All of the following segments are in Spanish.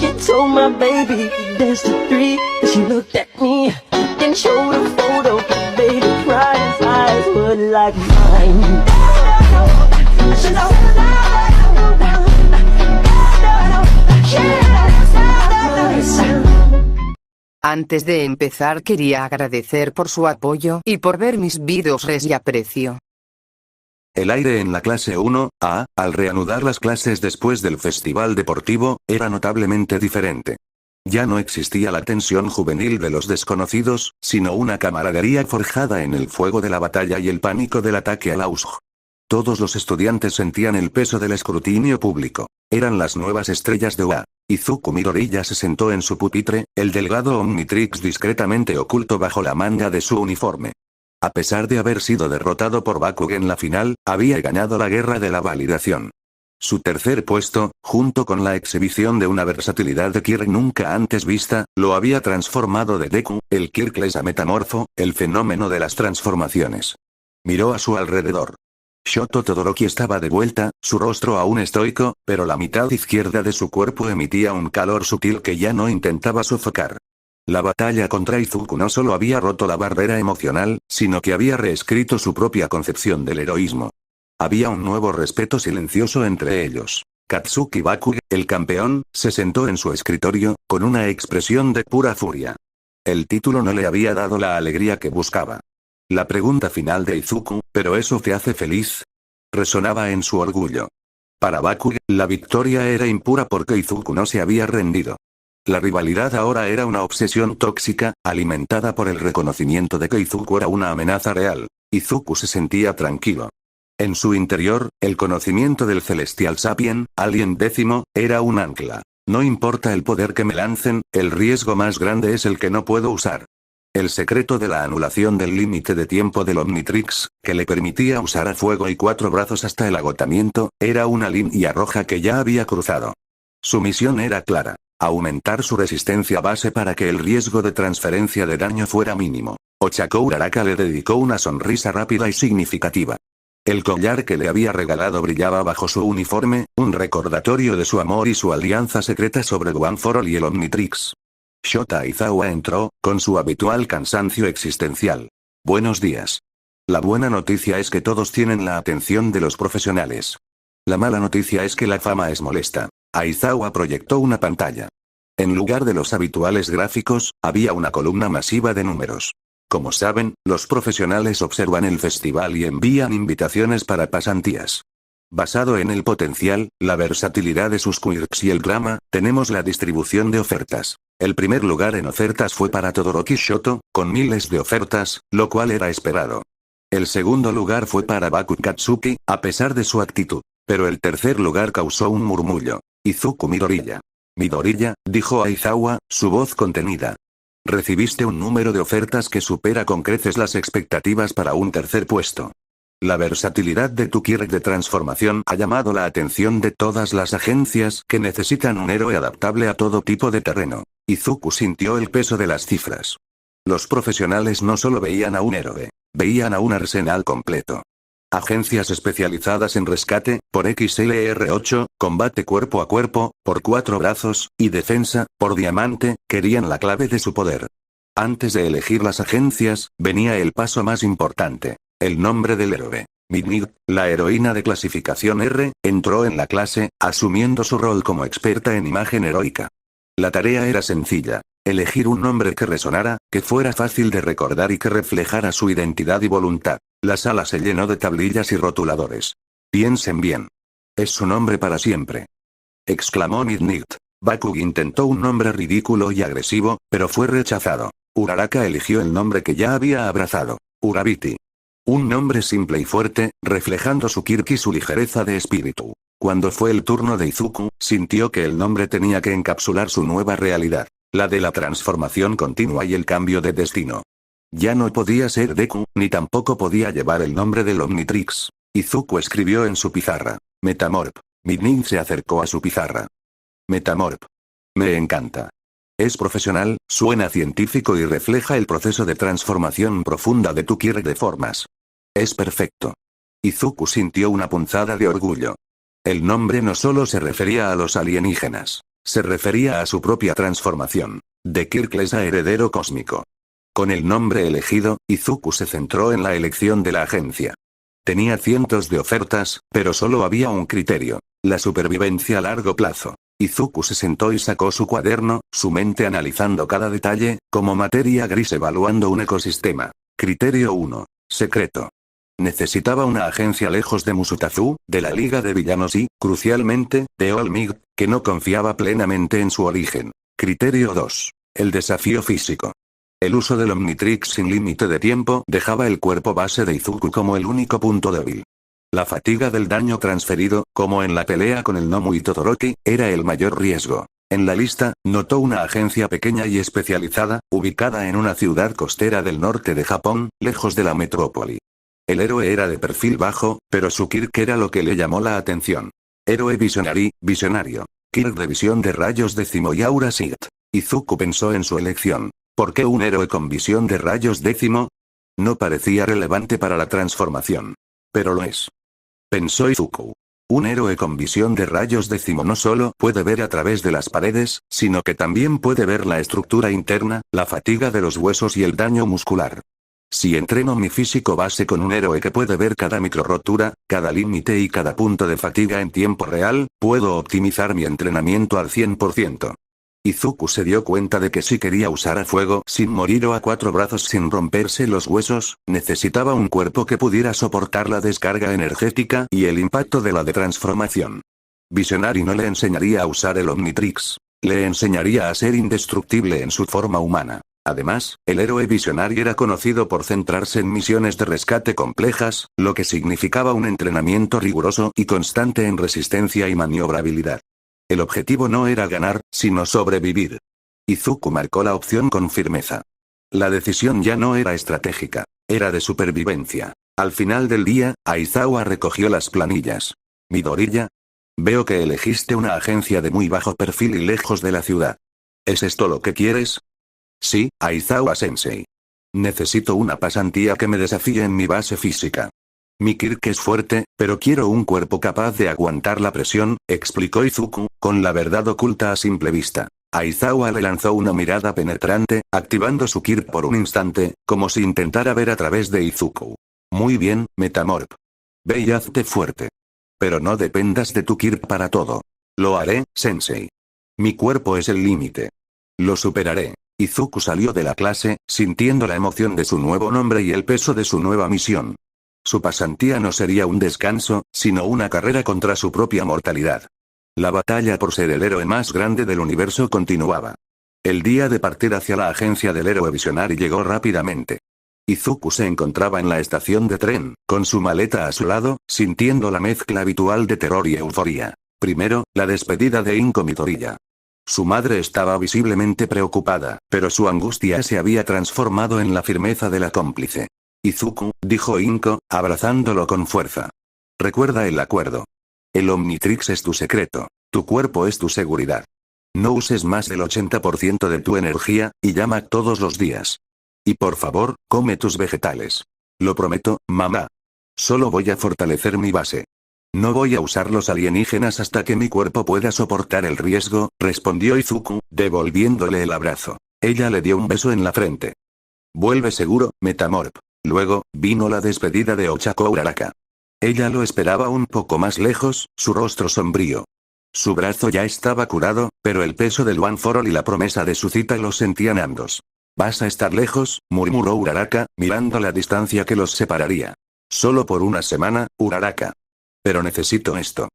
She told my baby dance to three. She looked at me and showed a photo. Baby cried, his eyes were like mine. Antes de empezar quería agradecer por su apoyo y por ver mis vídeos y aprecio. El aire en la clase 1A, al reanudar las clases después del festival deportivo, era notablemente diferente. Ya no existía la tensión juvenil de los desconocidos, sino una camaradería forjada en el fuego de la batalla y el pánico del ataque al AUSG. Todos los estudiantes sentían el peso del escrutinio público. Eran las nuevas estrellas de UA. Izuku Midoriya se sentó en su pupitre, el delgado Omnitrix discretamente oculto bajo la manga de su uniforme. A pesar de haber sido derrotado por Bakugo en la final, había ganado la guerra de la validación. Su tercer puesto, junto con la exhibición de una versatilidad de Kirk nunca antes vista, lo había transformado de Deku, el Kirkles a Metamorfo, el fenómeno de las transformaciones. Miró a su alrededor. Shoto Todoroki estaba de vuelta, su rostro aún estoico, pero la mitad izquierda de su cuerpo emitía un calor sutil que ya no intentaba sofocar. La batalla contra Izuku no solo había roto la barrera emocional, sino que había reescrito su propia concepción del heroísmo. Había un nuevo respeto silencioso entre ellos. Katsuki Bakugo, el campeón, se sentó en su escritorio, con una expresión de pura furia. El título no le había dado la alegría que buscaba. La pregunta final de Izuku, ¿pero eso te hace feliz?, resonaba en su orgullo. Para Bakugo, la victoria era impura porque Izuku no se había rendido. La rivalidad ahora era una obsesión tóxica, alimentada por el reconocimiento de que Izuku era una amenaza real. Izuku se sentía tranquilo. En su interior, el conocimiento del Celestial Sapien, Alien Décimo, era un ancla. No importa el poder que me lancen, el riesgo más grande es el que no puedo usar. El secreto de la anulación del límite de tiempo del Omnitrix, que le permitía usar a fuego y 4 brazos hasta el agotamiento, era una línea roja que ya había cruzado. Su misión era clara: aumentar su resistencia base para que el riesgo de transferencia de daño fuera mínimo. Ochako Uraraka le dedicó una sonrisa rápida y significativa. El collar que le había regalado brillaba bajo su uniforme, un recordatorio de su amor y su alianza secreta sobre One for All y el Omnitrix. Shota Aizawa entró, con su habitual cansancio existencial. Buenos días. La buena noticia es que todos tienen la atención de los profesionales. La mala noticia es que la fama es molesta. Aizawa proyectó una pantalla. En lugar de los habituales gráficos, había una columna masiva de números. Como saben, los profesionales observan el festival y envían invitaciones para pasantías. Basado en el potencial, la versatilidad de sus quirks y el drama, tenemos la distribución de ofertas. El primer lugar en ofertas fue para Todoroki Shoto, con miles de ofertas, lo cual era esperado. El segundo lugar fue para Bakugo Katsuki, a pesar de su actitud. Pero el tercer lugar causó un murmullo. Izuku Midoriya. Midoriya, dijo Aizawa, su voz contenida. Recibiste un número de ofertas que supera con creces las expectativas para un tercer puesto. La versatilidad de tu Kirk de transformación ha llamado la atención de todas las agencias que necesitan un héroe adaptable a todo tipo de terreno. Izuku sintió el peso de las cifras. Los profesionales no solo veían a un héroe, veían a un arsenal completo. Agencias especializadas en rescate, por XLR8, combate cuerpo a cuerpo, por 4 brazos, y defensa, por diamante, querían la clave de su poder. Antes de elegir las agencias, venía el paso más importante. El nombre del héroe. Midnight, la heroína de clasificación R, entró en la clase, asumiendo su rol como experta en imagen heroica. La tarea era sencilla. Elegir un nombre que resonara, que fuera fácil de recordar y que reflejara su identidad y voluntad. La sala se llenó de tablillas y rotuladores. Piensen bien. Es su nombre para siempre, exclamó Midnight. Bakugo intentó un nombre ridículo y agresivo, pero fue rechazado. Uraraka eligió el nombre que ya había abrazado. Urabiti. Un nombre simple y fuerte, reflejando su Kirk y su ligereza de espíritu. Cuando fue el turno de Izuku, sintió que el nombre tenía que encapsular su nueva realidad, la de la transformación continua y el cambio de destino. Ya no podía ser Deku, ni tampoco podía llevar el nombre del Omnitrix. Izuku escribió en su pizarra. Metamorph. Midnight se acercó a su pizarra. Metamorph. Me encanta. Es profesional, suena científico y refleja el proceso de transformación profunda de tu Kirk de formas. Es perfecto. Izuku sintió una punzada de orgullo. El nombre no solo se refería a los alienígenas. Se refería a su propia transformación. De Kirkles a heredero cósmico. Con el nombre elegido, Izuku se centró en la elección de la agencia. Tenía cientos de ofertas, pero solo había un criterio: la supervivencia a largo plazo. Izuku se sentó y sacó su cuaderno, su mente analizando cada detalle, como materia gris evaluando un ecosistema. Criterio 1. Secreto. Necesitaba una agencia lejos de Musutazu, de la Liga de Villanos y, crucialmente, de All Might, que no confiaba plenamente en su origen. Criterio 2. El desafío físico. El uso del Omnitrix sin límite de tiempo dejaba el cuerpo base de Izuku como el único punto débil. La fatiga del daño transferido, como en la pelea con el Nomu y Todoroki, era el mayor riesgo. En la lista, notó una agencia pequeña y especializada, ubicada en una ciudad costera del norte de Japón, lejos de la metrópoli. El héroe era de perfil bajo, pero su Kirk era lo que le llamó la atención. Héroe visionario. Kirk de visión de rayos décimo y aura Sith. Izuku pensó en su elección. ¿Por qué un héroe con visión de rayos décimo? No parecía relevante para la transformación. Pero lo es. Pensó Izuku. Un héroe con visión de rayos décimo no solo puede ver a través de las paredes, sino que también puede ver la estructura interna, la fatiga de los huesos y el daño muscular. Si entreno mi físico base con un héroe que puede ver cada microrotura, cada límite y cada punto de fatiga en tiempo real, puedo optimizar mi entrenamiento al 100%. Izuku se dio cuenta de que si quería usar a fuego sin morir o a cuatro brazos sin romperse los huesos, necesitaba un cuerpo que pudiera soportar la descarga energética y el impacto de la transformación. Visionary no le enseñaría a usar el Omnitrix. Le enseñaría a ser indestructible en su forma humana. Además, el héroe Visionary era conocido por centrarse en misiones de rescate complejas, lo que significaba un entrenamiento riguroso y constante en resistencia y maniobrabilidad. El objetivo no era ganar, sino sobrevivir. Izuku marcó la opción con firmeza. La decisión ya no era estratégica, era de supervivencia. Al final del día, Aizawa recogió las planillas. Midoriya. Veo que elegiste una agencia de muy bajo perfil y lejos de la ciudad. ¿Es esto lo que quieres? Sí, Aizawa-sensei. Necesito una pasantía que me desafíe en mi base física. Mi Kirk es fuerte, pero quiero un cuerpo capaz de aguantar la presión, explicó Izuku, con la verdad oculta a simple vista. Aizawa le lanzó una mirada penetrante, activando su Kirk por un instante, como si intentara ver a través de Izuku. Muy bien, Metamorph. Ve y hazte fuerte. Pero no dependas de tu Kirk para todo. Lo haré, sensei. Mi cuerpo es el límite. Lo superaré. Izuku salió de la clase, sintiendo la emoción de su nuevo nombre y el peso de su nueva misión. Su pasantía no sería un descanso, sino una carrera contra su propia mortalidad. La batalla por ser el héroe más grande del universo continuaba. El día de partir hacia la agencia del héroe Visionary llegó rápidamente. Izuku se encontraba en la estación de tren, con su maleta a su lado, sintiendo la mezcla habitual de terror y euforia. Primero, la despedida de Inko Midoriya. Su madre estaba visiblemente preocupada, pero su angustia se había transformado en la firmeza de la cómplice. Izuku, dijo Inko, abrazándolo con fuerza. Recuerda el acuerdo. El Omnitrix es tu secreto. Tu cuerpo es tu seguridad. No uses más del 80% de tu energía, y llama todos los días. Y por favor, come tus vegetales. Lo prometo, mamá. Solo voy a fortalecer mi base. No voy a usar los alienígenas hasta que mi cuerpo pueda soportar el riesgo, respondió Izuku, devolviéndole el abrazo. Ella le dio un beso en la frente. Vuelve seguro, Metamorph. Luego, vino la despedida de Ochako Uraraka. Ella lo esperaba un poco más lejos, su rostro sombrío. Su brazo ya estaba curado, pero el peso del One for All y la promesa de su cita los sentían ambos. «Vas a estar lejos», murmuró Uraraka, mirando la distancia que los separaría. «Solo por una semana, Uraraka. Pero necesito esto.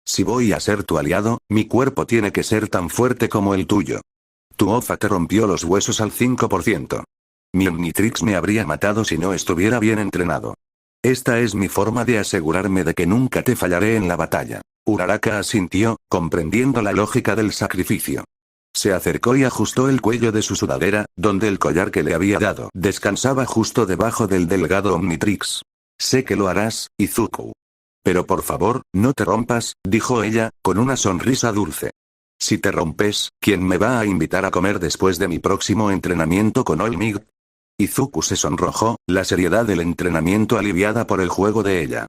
Si voy a ser tu aliado, mi cuerpo tiene que ser tan fuerte como el tuyo. Tu Ofa te rompió los huesos al 5%. Mi Omnitrix me habría matado si no estuviera bien entrenado. Esta es mi forma de asegurarme de que nunca te fallaré en la batalla». Uraraka asintió, comprendiendo la lógica del sacrificio. Se acercó y ajustó el cuello de su sudadera, donde el collar que le había dado descansaba justo debajo del delgado Omnitrix. «Sé que lo harás, Izuku. Pero por favor, no te rompas», dijo ella, con una sonrisa dulce. «Si te rompes, ¿quién me va a invitar a comer después de mi próximo entrenamiento con All Might?» Izuku se sonrojó, la seriedad del entrenamiento aliviada por el juego de ella.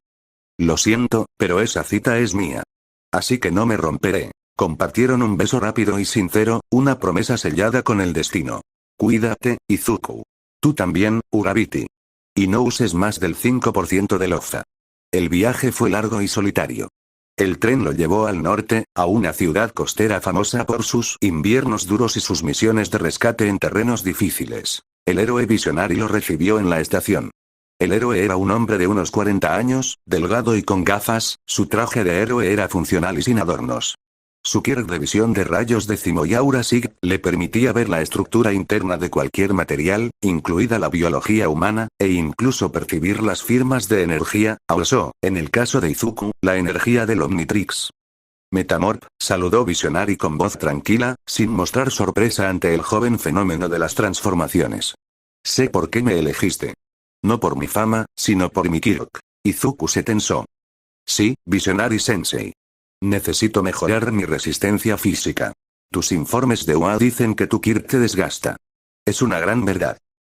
«Lo siento, pero esa cita es mía. Así que no me romperé. Compartieron un beso rápido y sincero, una promesa sellada con el destino. Cuídate, Izuku. Tú también, Urabiti. Y no uses más del 5% de Loza. El viaje fue largo y solitario. El tren lo llevó al norte, a una ciudad costera famosa por sus inviernos duros y sus misiones de rescate en terrenos difíciles. El héroe visionario lo recibió en la estación. El héroe era un hombre de unos 40 años, delgado y con gafas, su traje de héroe era funcional y sin adornos. Su Kirk de visión de rayos décimo y Aura Sig le permitía ver la estructura interna de cualquier material, incluida la biología humana, e incluso percibir las firmas de energía, o, en el caso de Izuku, la energía del Omnitrix. Metamorph, saludó Visionary con voz tranquila, sin mostrar sorpresa ante el joven fenómeno de las transformaciones. Sé por qué me elegiste. No por mi fama, sino por mi Kirk. Izuku se tensó. Sí, Visionary Sensei. Necesito mejorar mi resistencia física. Tus informes de UA dicen que tu Kirk te desgasta. Es una gran verdad.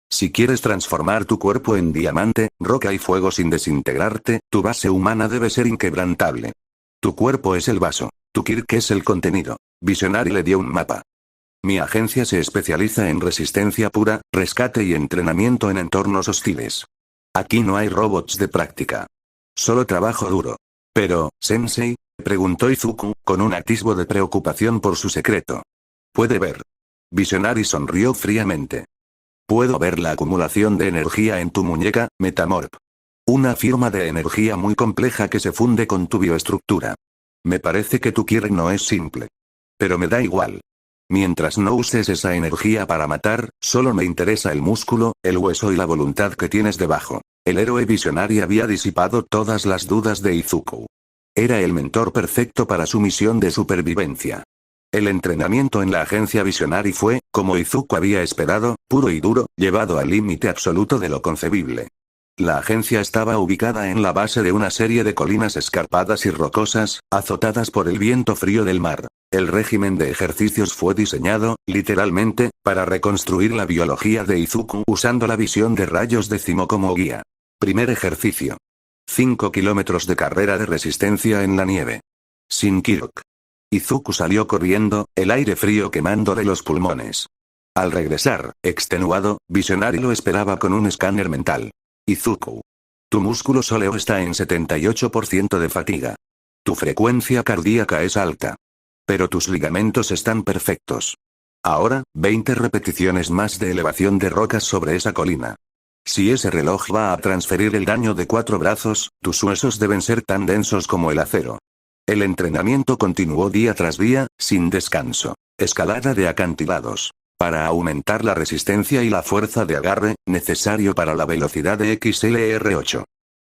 Si quieres transformar tu cuerpo en diamante, roca y fuego sin desintegrarte, tu base humana debe ser inquebrantable. Tu cuerpo es el vaso, tu Kirk es el contenido. Visionary le dio un mapa. Mi agencia se especializa en resistencia pura, rescate y entrenamiento en entornos hostiles. Aquí no hay robots de práctica. Solo trabajo duro. Pero, Sensei, preguntó Izuku, con un atisbo de preocupación por su secreto. ¿Puede ver? Visionary sonrió fríamente. Puedo ver la acumulación de energía en tu muñeca, Metamorph. Una firma de energía muy compleja que se funde con tu bioestructura. Me parece que tu Kirk no es simple. Pero me da igual. Mientras no uses esa energía para matar, solo me interesa el músculo, el hueso y la voluntad que tienes debajo. El héroe visionario había disipado todas las dudas de Izuku. Era el mentor perfecto para su misión de supervivencia. El entrenamiento en la agencia Visionary fue, como Izuku había esperado, puro y duro, llevado al límite absoluto de lo concebible. La agencia estaba ubicada en la base de una serie de colinas escarpadas y rocosas, azotadas por el viento frío del mar. El régimen de ejercicios fue diseñado, literalmente, para reconstruir la biología de Izuku usando la visión de rayos décimo como guía. Primer ejercicio. 5 kilómetros de carrera de resistencia en la nieve. Sin Kirk. Izuku salió corriendo, el aire frío quemándole los pulmones. Al regresar, extenuado, Visionary lo esperaba con un escáner mental. Izuku. Tu músculo sóleo está en 78% de fatiga. Tu frecuencia cardíaca es alta. Pero tus ligamentos están perfectos. Ahora, 20 repeticiones más de elevación de rocas sobre esa colina. Si ese reloj va a transferir el daño de 4 brazos, tus huesos deben ser tan densos como el acero. El entrenamiento continuó día tras día, sin descanso. Escalada de acantilados. Para aumentar la resistencia y la fuerza de agarre, necesario para la velocidad de XLR8.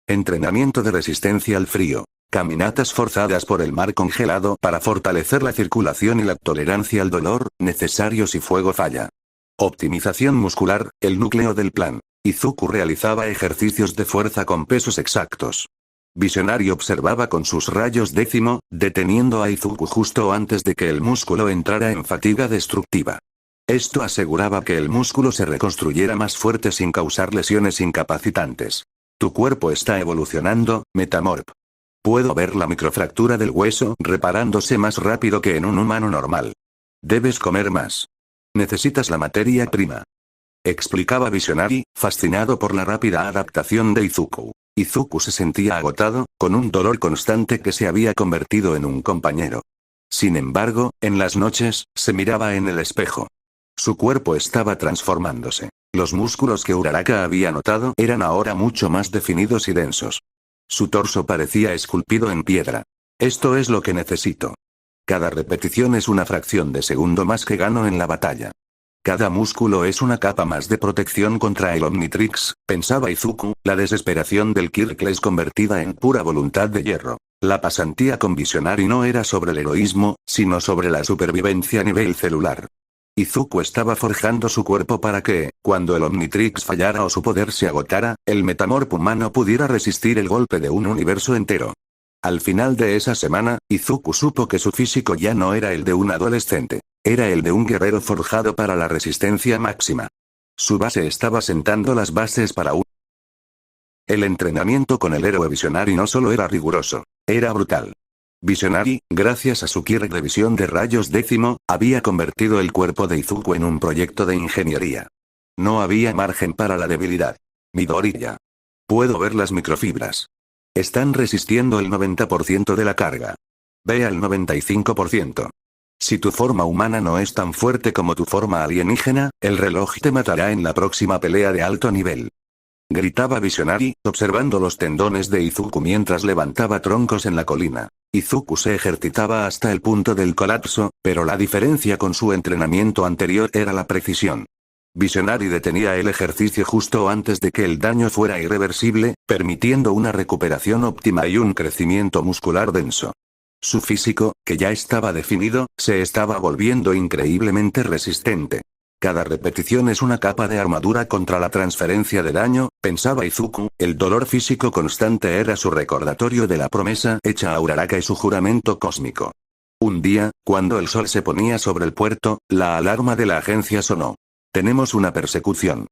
Entrenamiento de resistencia al frío. Caminatas forzadas por el mar congelado para fortalecer la circulación y la tolerancia al dolor, necesario si fuego falla. Optimización muscular, el núcleo del plan. Izuku realizaba ejercicios de fuerza con pesos exactos. Visionary observaba con sus rayos décimo, deteniendo a Izuku justo antes de que el músculo entrara en fatiga destructiva. Esto aseguraba que el músculo se reconstruyera más fuerte sin causar lesiones incapacitantes. Tu cuerpo está evolucionando, Metamorph. Puedo ver la microfractura del hueso reparándose más rápido que en un humano normal. Debes comer más. Necesitas la materia prima. Explicaba Visionary, fascinado por la rápida adaptación de Izuku. Izuku se sentía agotado, con un dolor constante que se había convertido en un compañero. Sin embargo, en las noches, se miraba en el espejo. Su cuerpo estaba transformándose. Los músculos que Uraraka había notado eran ahora mucho más definidos y densos. Su torso parecía esculpido en piedra. Esto es lo que necesito. Cada repetición es una fracción de segundo más que gano en la batalla. Cada músculo es una capa más de protección contra el Omnitrix, pensaba Izuku, la desesperación del Kirkles convertida en pura voluntad de hierro. La pasantía con Visionary no era sobre el heroísmo, sino sobre la supervivencia a nivel celular. Izuku estaba forjando su cuerpo para que, cuando el Omnitrix fallara o su poder se agotara, el metamorfo humano pudiera resistir el golpe de un universo entero. Al final de esa semana, Izuku supo que su físico ya no era el de un adolescente. Era el de un guerrero forjado para la resistencia máxima. Su base estaba sentando las bases para un... El entrenamiento con el héroe Visionary no solo era riguroso, era brutal. Visionary, gracias a su Kirk de visión de rayos décimo, había convertido el cuerpo de Izuku en un proyecto de ingeniería. No había margen para la debilidad. Midoriya. Puedo ver las microfibras. Están resistiendo el 90% de la carga. Ve al 95%. Si tu forma humana no es tan fuerte como tu forma alienígena, el reloj te matará en la próxima pelea de alto nivel. Gritaba Visionary, observando los tendones de Izuku mientras levantaba troncos en la colina. Izuku se ejercitaba hasta el punto del colapso, pero la diferencia con su entrenamiento anterior era la precisión. Visionary detenía el ejercicio justo antes de que el daño fuera irreversible, permitiendo una recuperación óptima y un crecimiento muscular denso. Su físico, que ya estaba definido, se estaba volviendo increíblemente resistente. Cada repetición es una capa de armadura contra la transferencia de daño, pensaba Izuku. El dolor físico constante era su recordatorio de la promesa hecha a Uraraka y su juramento cósmico. Un día, cuando el sol se ponía sobre el puerto, la alarma de la agencia sonó. Tenemos una persecución,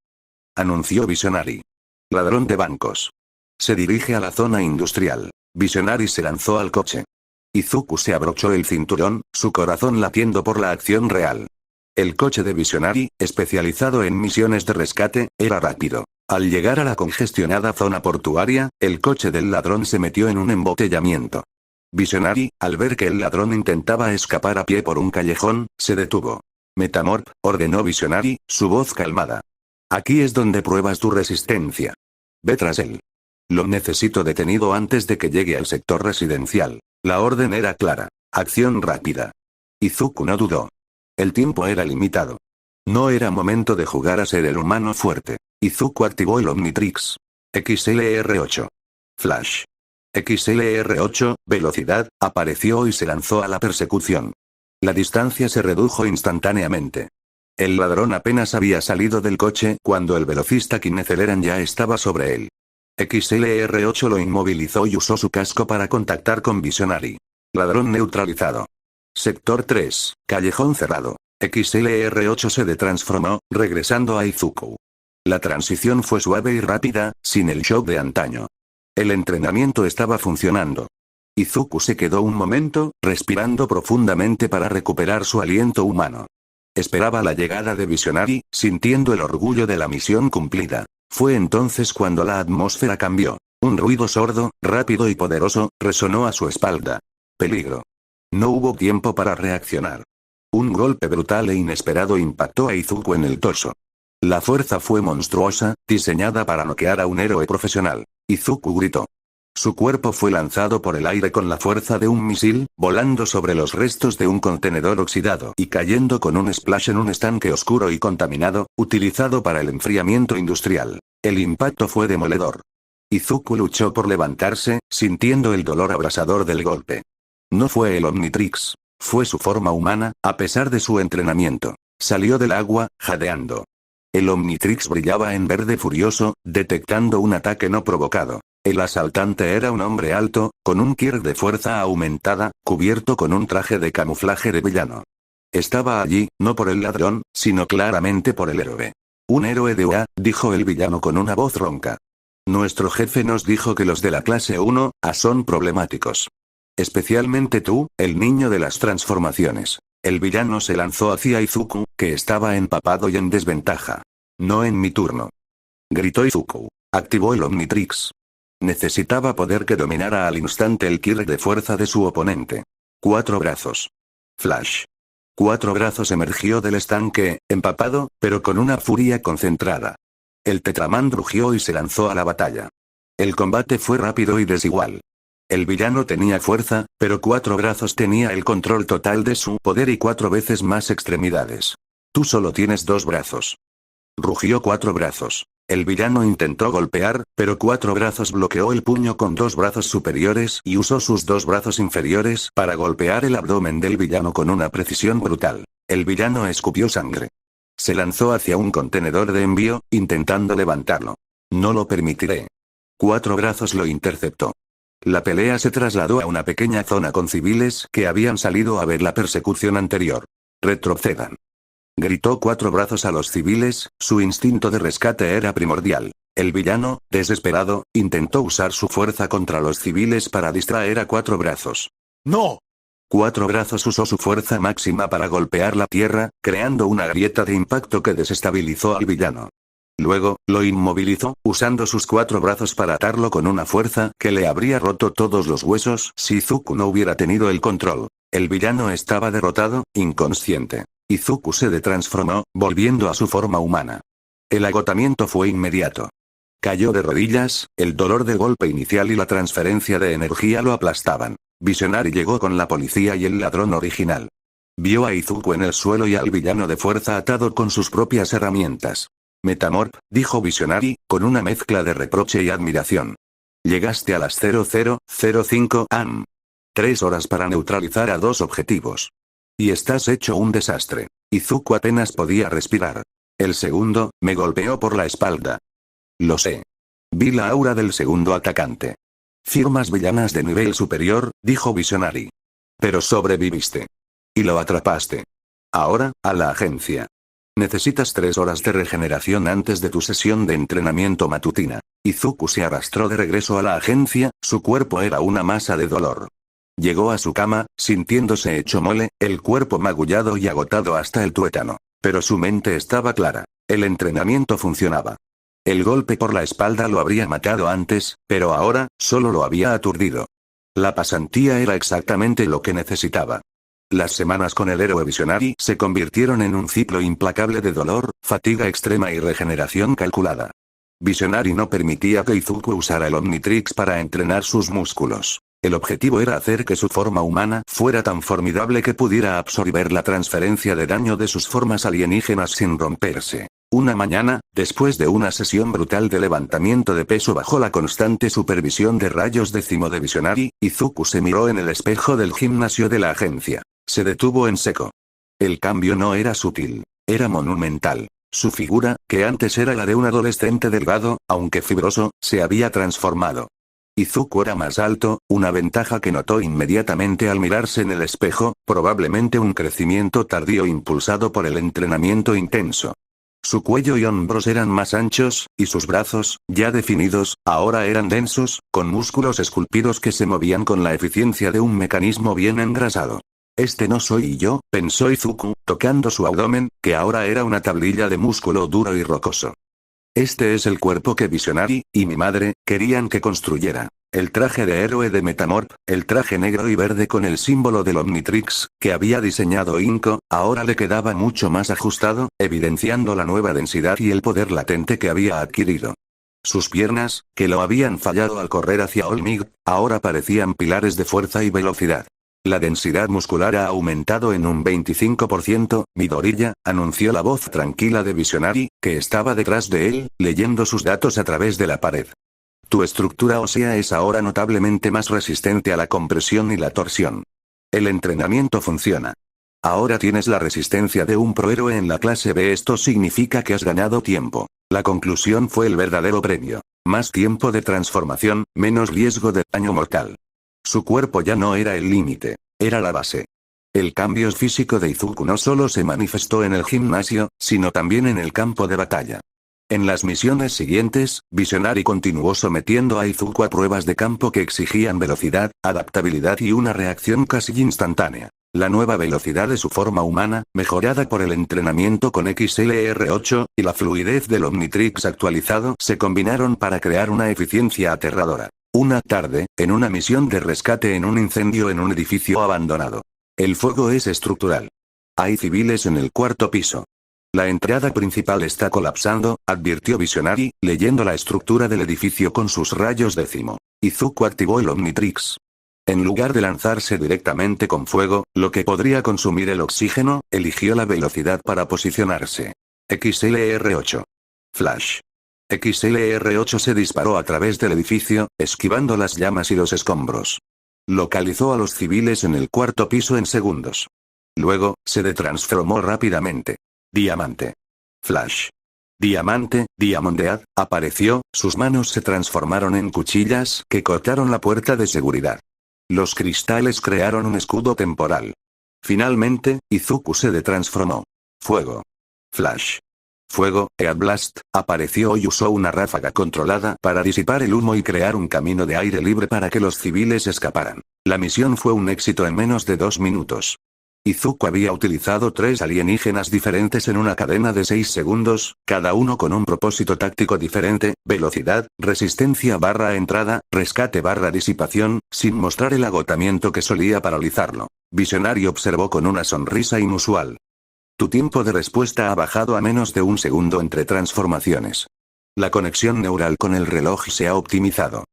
anunció Visionary. Ladrón de bancos. Se dirige a la zona industrial. Visionary se lanzó al coche. Izuku se abrochó el cinturón, su corazón latiendo por la acción real. El coche de Visionary, especializado en misiones de rescate, era rápido. Al llegar a la congestionada zona portuaria, el coche del ladrón se metió en un embotellamiento. Visionary, al ver que el ladrón intentaba escapar a pie por un callejón, se detuvo. Metamorph, ordenó Visionary, su voz calmada. Aquí es donde pruebas tu resistencia. Ve tras él. Lo necesito detenido antes de que llegue al sector residencial. La orden era clara. Acción rápida. Izuku no dudó. El tiempo era limitado. No era momento de jugar a ser el humano fuerte. Izuku activó el Omnitrix. XLR8. Flash. XLR8, velocidad, apareció y se lanzó a la persecución. La distancia se redujo instantáneamente. El ladrón apenas había salido del coche cuando el velocista Kineceleran ya estaba sobre él. XLR8 lo inmovilizó y usó su casco para contactar con Visionary. Ladrón neutralizado. Sector 3, callejón cerrado. XLR8 se transformó, regresando a Izuku. La transición fue suave y rápida, sin el shock de antaño. El entrenamiento estaba funcionando. Izuku se quedó un momento, respirando profundamente para recuperar su aliento humano. Esperaba la llegada de Visionary, sintiendo el orgullo de la misión cumplida. Fue entonces cuando la atmósfera cambió. Un ruido sordo, rápido y poderoso, resonó a su espalda. Peligro. No hubo tiempo para reaccionar. Un golpe brutal e inesperado impactó a Izuku en el torso. La fuerza fue monstruosa, diseñada para noquear a un héroe profesional. Izuku gritó. Su cuerpo fue lanzado por el aire con la fuerza de un misil, volando sobre los restos de un contenedor oxidado y cayendo con un splash en un estanque oscuro y contaminado, utilizado para el enfriamiento industrial. El impacto fue demoledor. Izuku luchó por levantarse, sintiendo el dolor abrasador del golpe. No fue el Omnitrix. Fue su forma humana, a pesar de su entrenamiento. Salió del agua, jadeando. El Omnitrix brillaba en verde furioso, detectando un ataque no provocado. El asaltante era un hombre alto, con un Kirk de fuerza aumentada, cubierto con un traje de camuflaje de villano. Estaba allí, no por el ladrón, sino claramente por el héroe. Un héroe de UA, dijo el villano con una voz ronca. Nuestro jefe nos dijo que los de la clase 1A son problemáticos. Especialmente tú, el niño de las transformaciones. El villano se lanzó hacia Izuku, que estaba empapado y en desventaja. No en mi turno. Gritó Izuku. Activó el Omnitrix. Necesitaba poder que dominara al instante el Kirk de fuerza de su oponente. 4 brazos. Flash. 4 brazos emergió del estanque, empapado, pero con una furia concentrada. El Tetraman rugió y se lanzó a la batalla. El combate fue rápido y desigual. El villano tenía fuerza, pero 4 brazos tenía el control total de su poder y 4 veces más extremidades. Tú solo tienes 2 brazos. Rugió 4 brazos. El villano intentó golpear, pero 4 brazos bloqueó el puño con 2 brazos superiores y usó sus 2 brazos inferiores para golpear el abdomen del villano con una precisión brutal. El villano escupió sangre. Se lanzó hacia un contenedor de envío, intentando levantarlo. No lo permitiré. 4 brazos lo interceptó. La pelea se trasladó a una pequeña zona con civiles que habían salido a ver la persecución anterior. Retrocedan. Gritó 4 brazos a los civiles, su instinto de rescate era primordial. El villano, desesperado, intentó usar su fuerza contra los civiles para distraer a 4 brazos. ¡No! Cuatro Brazos usó su fuerza máxima para golpear la tierra, creando una grieta de impacto que desestabilizó al villano. Luego, lo inmovilizó, usando sus cuatro brazos para atarlo con una fuerza que le habría roto todos los huesos si Izuku no hubiera tenido el control. El villano estaba derrotado, inconsciente. Izuku se transformó, volviendo a su forma humana. El agotamiento fue inmediato. Cayó de rodillas, el dolor del golpe inicial y la transferencia de energía lo aplastaban. Visionary llegó con la policía y el ladrón original. Vio a Izuku en el suelo y al villano de fuerza atado con sus propias herramientas. Metamorph, dijo Visionary, con una mezcla de reproche y admiración. Llegaste a las 00:05 am. 3 horas para neutralizar a 2 objetivos. Y estás hecho un desastre. Izuku apenas podía respirar. El segundo, me golpeó por la espalda. Lo sé. Vi la aura del segundo atacante. Firmas villanas de nivel superior, dijo Visionary. Pero sobreviviste. Y lo atrapaste. Ahora, a la agencia. Necesitas 3 horas de regeneración antes de tu sesión de entrenamiento matutina. Izuku se arrastró de regreso a la agencia, su cuerpo era una masa de dolor. Llegó a su cama, sintiéndose hecho mole, el cuerpo magullado y agotado hasta el tuétano. Pero su mente estaba clara. El entrenamiento funcionaba. El golpe por la espalda lo habría matado antes, pero ahora, solo lo había aturdido. La pasantía era exactamente lo que necesitaba. Las semanas con el héroe Visionary se convirtieron en un ciclo implacable de dolor, fatiga extrema y regeneración calculada. Visionary no permitía que Izuku usara el Omnitrix para entrenar sus músculos. El objetivo era hacer que su forma humana fuera tan formidable que pudiera absorber la transferencia de daño de sus formas alienígenas sin romperse. Una mañana, después de una sesión brutal de levantamiento de peso bajo la constante supervisión de rayos décimo de Visionary, Izuku se miró en el espejo del gimnasio de la agencia. Se detuvo en seco. El cambio no era sutil, era monumental. Su figura, que antes era la de un adolescente delgado, aunque fibroso, se había transformado. Izuku era más alto, una ventaja que notó inmediatamente al mirarse en el espejo, probablemente un crecimiento tardío impulsado por el entrenamiento intenso. Su cuello y hombros eran más anchos, y sus brazos, ya definidos, ahora eran densos, con músculos esculpidos que se movían con la eficiencia de un mecanismo bien engrasado. Este no soy yo, pensó Izuku, tocando su abdomen, que ahora era una tablilla de músculo duro y rocoso. Este es el cuerpo que Visionary, y mi madre, querían que construyera. El traje de héroe de Metamorph, el traje negro y verde con el símbolo del Omnitrix, que había diseñado Inko, ahora le quedaba mucho más ajustado, evidenciando la nueva densidad y el poder latente que había adquirido. Sus piernas, que lo habían fallado al correr hacia Olmig, ahora parecían pilares de fuerza y velocidad. La densidad muscular ha aumentado en un 25%, Midoriya, anunció la voz tranquila de Visionary, que estaba detrás de él, leyendo sus datos a través de la pared. Tu estructura ósea es ahora notablemente más resistente a la compresión y la torsión. El entrenamiento funciona. Ahora tienes la resistencia de un prohéroe en la clase B. Esto significa que has ganado tiempo. La conclusión fue el verdadero premio. Más tiempo de transformación, menos riesgo de daño mortal. Su cuerpo ya no era el límite, era la base. El cambio físico de Izuku no solo se manifestó en el gimnasio, sino también en el campo de batalla. En las misiones siguientes, Visionary continuó sometiendo a Izuku a pruebas de campo que exigían velocidad, adaptabilidad y una reacción casi instantánea. La nueva velocidad de su forma humana, mejorada por el entrenamiento con XLR8, y la fluidez del Omnitrix actualizado se combinaron para crear una eficiencia aterradora. Una tarde, en una misión de rescate en un incendio en un edificio abandonado. El fuego es estructural. Hay civiles en el 4º piso. La entrada principal está colapsando, advirtió Visionary, leyendo la estructura del edificio con sus rayos décimo. Izuku activó el Omnitrix. En lugar de lanzarse directamente con fuego, lo que podría consumir el oxígeno, eligió la velocidad para posicionarse. XLR8. Flash. XLR8 se disparó a través del edificio, esquivando las llamas y los escombros. Localizó a los civiles en el 4º piso en segundos. Luego, se transformó rápidamente. Diamante. Flash. Diamante, Diamondead, apareció, sus manos se transformaron en cuchillas que cortaron la puerta de seguridad. Los cristales crearon un escudo temporal. Finalmente, Izuku se transformó. Fuego. Flash. Fuego, Earthblast, apareció y usó una ráfaga controlada para disipar el humo y crear un camino de aire libre para que los civiles escaparan. La misión fue un éxito en menos de 2 minutos. Izuku había utilizado 3 alienígenas diferentes en una cadena de 6 segundos, cada uno con un propósito táctico diferente: velocidad, resistencia / entrada, rescate / disipación, sin mostrar el agotamiento que solía paralizarlo. Visionary observó con una sonrisa inusual. Tu tiempo de respuesta ha bajado a menos de 1 segundo entre transformaciones. La conexión neural con el reloj se ha optimizado.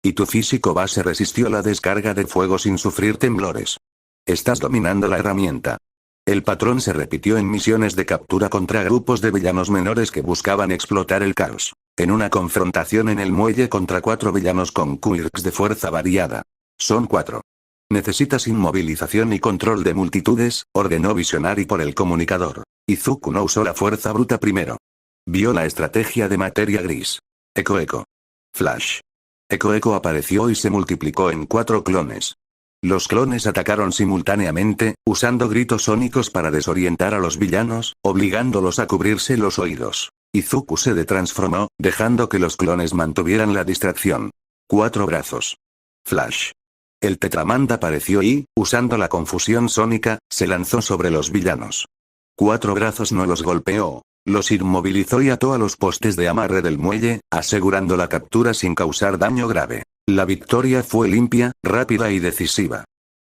Y tu físico base resistió la descarga de fuego sin sufrir temblores. Estás dominando la herramienta. El patrón se repitió en misiones de captura contra grupos de villanos menores que buscaban explotar el caos. En una confrontación en el muelle contra 4 villanos con quirks de fuerza variada. Son 4. Necesitas inmovilización y control de multitudes, ordenó Visionary por el comunicador. Izuku no usó la fuerza bruta primero. Vio la estrategia de materia gris. Eco. Flash. Eco apareció y se multiplicó en 4 clones. Los clones atacaron simultáneamente, usando gritos sónicos para desorientar a los villanos, obligándolos a cubrirse los oídos. Izuku se transformó, dejando que los clones mantuvieran la distracción. 4 brazos. Flash. El Tetramand apareció y, usando la confusión sónica, se lanzó sobre los villanos. 4 brazos no los golpeó. Los inmovilizó y ató a los postes de amarre del muelle, asegurando la captura sin causar daño grave. La victoria fue limpia, rápida y decisiva.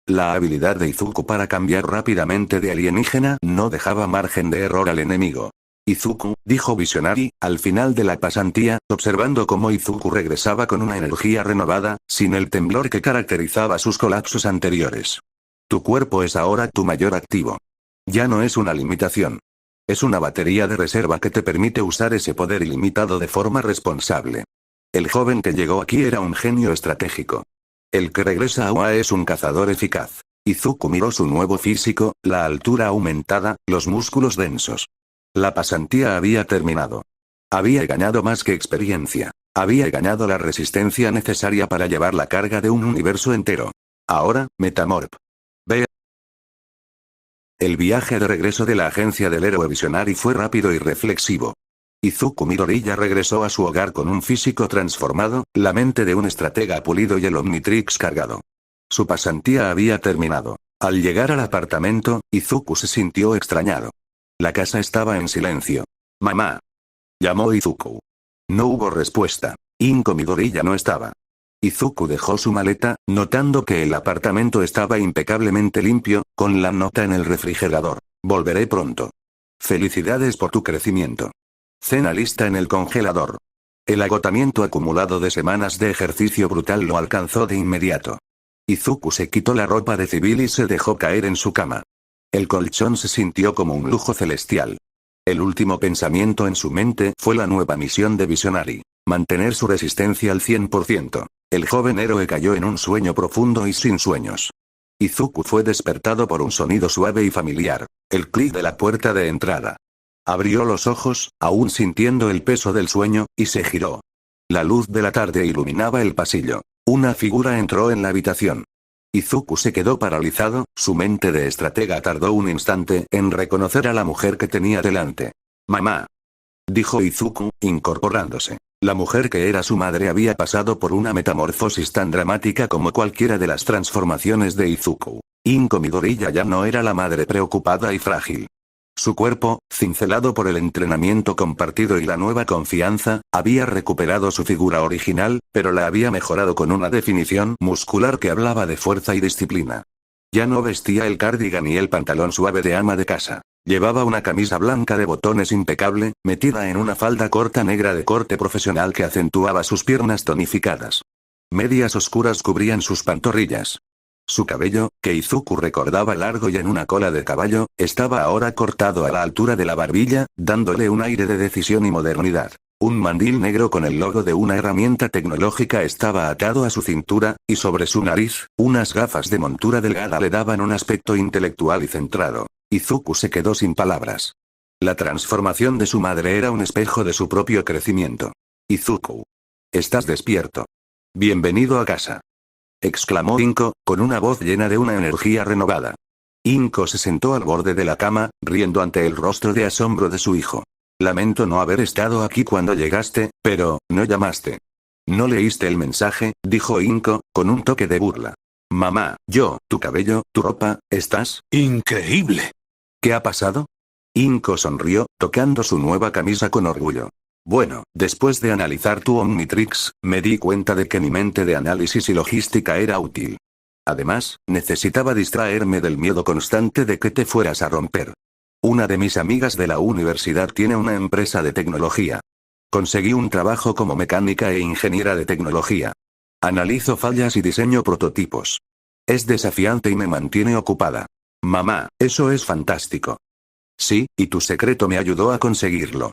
La habilidad de Izuku para cambiar rápidamente de alienígena no dejaba margen de error al enemigo. Izuku, dijo Visionary, al final de la pasantía, observando cómo Izuku regresaba con una energía renovada, sin el temblor que caracterizaba sus colapsos anteriores. Tu cuerpo es ahora tu mayor activo. Ya no es una limitación. Es una batería de reserva que te permite usar ese poder ilimitado de forma responsable. El joven que llegó aquí era un genio estratégico. El que regresa a UA es un cazador eficaz. Izuku miró su nuevo físico, la altura aumentada, los músculos densos. La pasantía había terminado. Había ganado más que experiencia. Había ganado la resistencia necesaria para llevar la carga de un universo entero. Ahora, Metamorph. Ve. El viaje de regreso de la agencia del héroe Visionary fue rápido y reflexivo. Izuku Midoriya regresó a su hogar con un físico transformado, la mente de un estratega pulido y el Omnitrix cargado. Su pasantía había terminado. Al llegar al apartamento, Izuku se sintió extrañado. La casa estaba en silencio. «Mamá», llamó Izuku. No hubo respuesta. Inko Midoriya no estaba. Izuku dejó su maleta, notando que el apartamento estaba impecablemente limpio, con la nota en el refrigerador. «Volveré pronto. Felicidades por tu crecimiento. Cena lista en el congelador». El agotamiento acumulado de semanas de ejercicio brutal lo alcanzó de inmediato. Izuku se quitó la ropa de civil y se dejó caer en su cama. El colchón se sintió como un lujo celestial. El último pensamiento en su mente fue la nueva misión de Visionary. Mantener su resistencia al 100%. El joven héroe cayó en un sueño profundo y sin sueños. Izuku fue despertado por un sonido suave y familiar. El clic de la puerta de entrada. Abrió los ojos, aún sintiendo el peso del sueño, y se giró. La luz de la tarde iluminaba el pasillo. Una figura entró en la habitación. Izuku se quedó paralizado, su mente de estratega tardó un instante en reconocer a la mujer que tenía delante. «Mamá», dijo Izuku, incorporándose. La mujer que era su madre había pasado por una metamorfosis tan dramática como cualquiera de las transformaciones de Izuku. Inko Midoriya ya no era la madre preocupada y frágil. Su cuerpo, cincelado por el entrenamiento compartido y la nueva confianza, había recuperado su figura original, pero la había mejorado con una definición muscular que hablaba de fuerza y disciplina. Ya no vestía el cardigan y el pantalón suave de ama de casa. Llevaba una camisa blanca de botones impecable, metida en una falda corta negra de corte profesional que acentuaba sus piernas tonificadas. Medias oscuras cubrían sus pantorrillas. Su cabello, que Izuku recordaba largo y en una cola de caballo, estaba ahora cortado a la altura de la barbilla, dándole un aire de decisión y modernidad. Un mandil negro con el logo de una herramienta tecnológica estaba atado a su cintura, y sobre su nariz, unas gafas de montura delgada le daban un aspecto intelectual y centrado. Izuku se quedó sin palabras. La transformación de su madre era un espejo de su propio crecimiento. «Izuku. Estás despierto. Bienvenido a casa», exclamó Inko, con una voz llena de una energía renovada. Inko se sentó al borde de la cama, riendo ante el rostro de asombro de su hijo. «Lamento no haber estado aquí cuando llegaste, pero, no llamaste. No leíste el mensaje», dijo Inko, con un toque de burla. Mamá, tu cabello, tu ropa, ¿estás? ¡Increíble! ¿Qué ha pasado? Inko sonrió, tocando su nueva camisa con orgullo. Bueno, después de analizar tu Omnitrix, me di cuenta de que mi mente de análisis y logística era útil. Además, necesitaba distraerme del miedo constante de que te fueras a romper. Una de mis amigas de la universidad tiene una empresa de tecnología. Conseguí un trabajo como mecánica e ingeniera de tecnología. Analizo fallas y diseño prototipos. Es desafiante y me mantiene ocupada. Mamá, eso es fantástico. Sí, y tu secreto me ayudó a conseguirlo.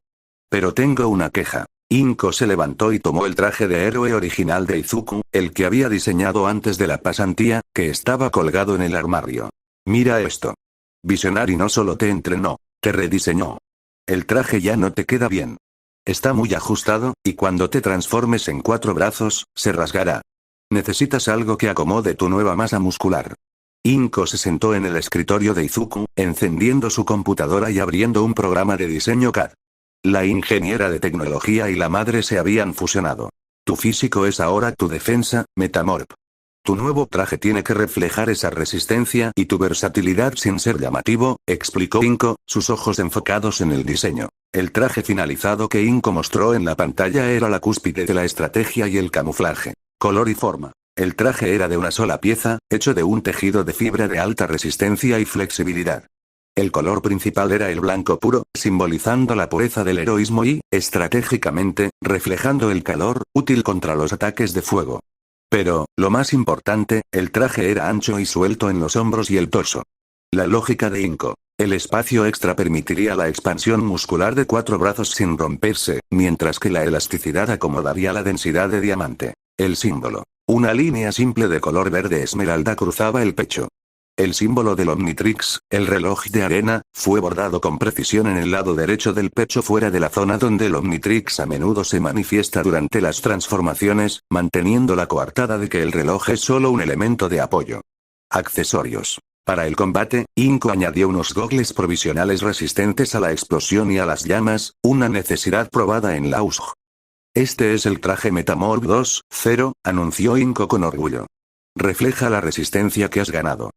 Pero tengo una queja. Inko se levantó y tomó el traje de héroe original de Izuku, el que había diseñado antes de la pasantía, que estaba colgado en el armario. Mira esto. Visionary no solo te entrenó, te rediseñó. El traje ya no te queda bien. Está muy ajustado, y cuando te transformes en 4 brazos, se rasgará. Necesitas algo que acomode tu nueva masa muscular. Inko se sentó en el escritorio de Izuku, encendiendo su computadora y abriendo un programa de diseño CAD. La ingeniera de tecnología y la madre se habían fusionado. Tu físico es ahora tu defensa, Metamorph. Tu nuevo traje tiene que reflejar esa resistencia y tu versatilidad sin ser llamativo, explicó Inko, sus ojos enfocados en el diseño. El traje finalizado que Inko mostró en la pantalla era la cúspide de la estrategia y el camuflaje. Color y forma. El traje era de una sola pieza, hecho de un tejido de fibra de alta resistencia y flexibilidad. El color principal era el blanco puro, simbolizando la pureza del heroísmo y, estratégicamente, reflejando el calor, útil contra los ataques de fuego. Pero, lo más importante, el traje era ancho y suelto en los hombros y el torso. La lógica de Inko. El espacio extra permitiría la expansión muscular de 4 brazos sin romperse, mientras que la elasticidad acomodaría la densidad de diamante. El símbolo. Una línea simple de color verde esmeralda cruzaba el pecho. El símbolo del Omnitrix, el reloj de arena, fue bordado con precisión en el lado derecho del pecho fuera de la zona donde el Omnitrix a menudo se manifiesta durante las transformaciones, manteniendo la coartada de que el reloj es solo un elemento de apoyo. Accesorios. Para el combate, Inko añadió unos gogles provisionales resistentes a la explosión y a las llamas, una necesidad probada en la USG. Este es el traje Metamorph 2.0, anunció Inko con orgullo. Refleja la resistencia que has ganado.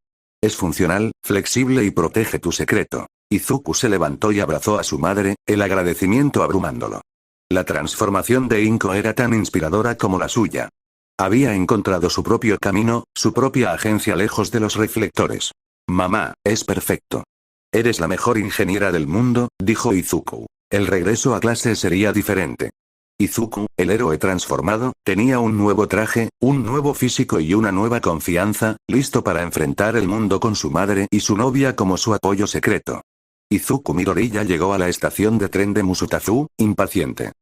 Es funcional, flexible y protege tu secreto. Izuku se levantó y abrazó a su madre, el agradecimiento abrumándolo. La transformación de Inko era tan inspiradora como la suya. Había encontrado su propio camino, su propia agencia lejos de los reflectores. Mamá, es perfecto. Eres la mejor ingeniera del mundo, dijo Izuku. El regreso a clase sería diferente. Izuku, el héroe transformado, tenía un nuevo traje, un nuevo físico y una nueva confianza, listo para enfrentar el mundo con su madre y su novia como su apoyo secreto. Izuku Midori ya llegó a la estación de tren de Musutazu, impaciente.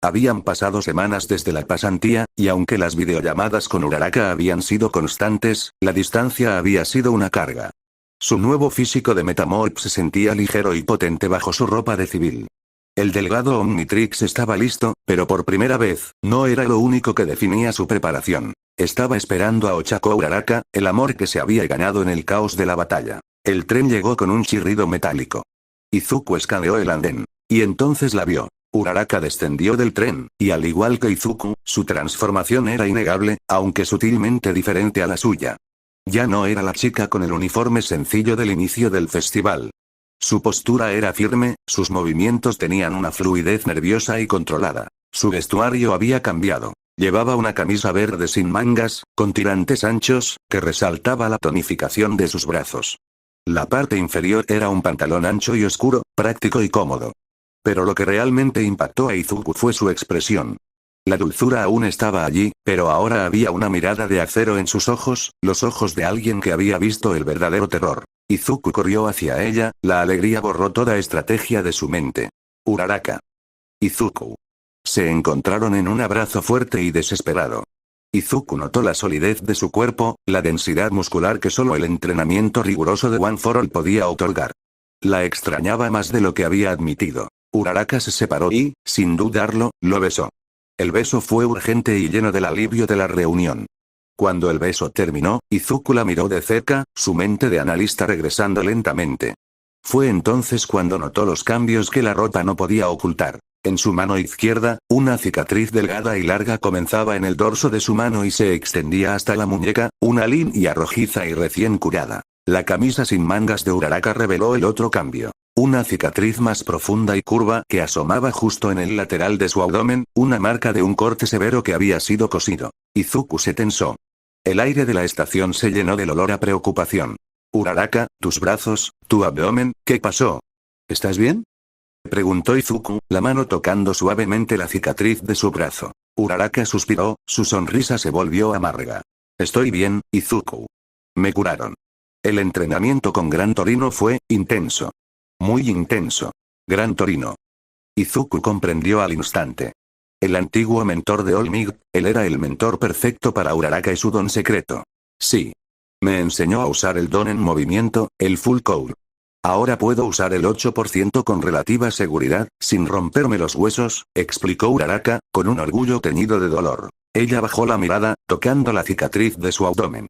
Habían pasado semanas desde la pasantía, y aunque las videollamadas con Uraraka habían sido constantes, la distancia había sido una carga. Su nuevo físico de Metamorph se sentía ligero y potente bajo su ropa de civil. El delgado Omnitrix estaba listo, pero por primera vez, no era lo único que definía su preparación. Estaba esperando a Ochako Uraraka, el amor que se había ganado en el caos de la batalla. El tren llegó con un chirrido metálico. Izuku escaneó el andén. Y entonces la vio. Uraraka descendió del tren, y al igual que Izuku, su transformación era innegable, aunque sutilmente diferente a la suya. Ya no era la chica con el uniforme sencillo del inicio del festival. Su postura era firme, sus movimientos tenían una fluidez nerviosa y controlada. Su vestuario había cambiado. Llevaba una camisa verde sin mangas, con tirantes anchos, que resaltaba la tonificación de sus brazos. La parte inferior era un pantalón ancho y oscuro, práctico y cómodo. Pero lo que realmente impactó a Izuku fue su expresión. La dulzura aún estaba allí, pero ahora había una mirada de acero en sus ojos, los ojos de alguien que había visto el verdadero terror. Izuku corrió hacia ella, la alegría borró toda estrategia de su mente. Uraraka. Izuku. Se encontraron en un abrazo fuerte y desesperado. Izuku notó la solidez de su cuerpo, la densidad muscular que solo el entrenamiento riguroso de One for All podía otorgar. La extrañaba más de lo que había admitido. Uraraka se separó y, sin dudarlo, lo besó. El beso fue urgente y lleno del alivio de la reunión. Cuando el beso terminó, Izuku la miró de cerca, su mente de analista regresando lentamente. Fue entonces cuando notó los cambios que la ropa no podía ocultar. En su mano izquierda, una cicatriz delgada y larga comenzaba en el dorso de su mano y se extendía hasta la muñeca, una línea rojiza y recién curada. La camisa sin mangas de Uraraka reveló el otro cambio. Una cicatriz más profunda y curva que asomaba justo en el lateral de su abdomen, una marca de un corte severo que había sido cosido. Izuku se tensó. El aire de la estación se llenó del olor a preocupación. Uraraka, tus brazos, tu abdomen, ¿qué pasó? ¿Estás bien? Preguntó Izuku, la mano tocando suavemente la cicatriz de su brazo. Uraraka suspiró, su sonrisa se volvió amarga. Estoy bien, Izuku. Me curaron. El entrenamiento con Gran Torino fue intenso. Muy intenso. Gran Torino. Izuku comprendió al instante. El antiguo mentor de All Might, él era el mentor perfecto para Uraraka y su don secreto. Sí. Me enseñó a usar el don en movimiento, el Full Core. Ahora puedo usar el 8% con relativa seguridad, sin romperme los huesos, explicó Uraraka, con un orgullo teñido de dolor. Ella bajó la mirada, tocando la cicatriz de su abdomen.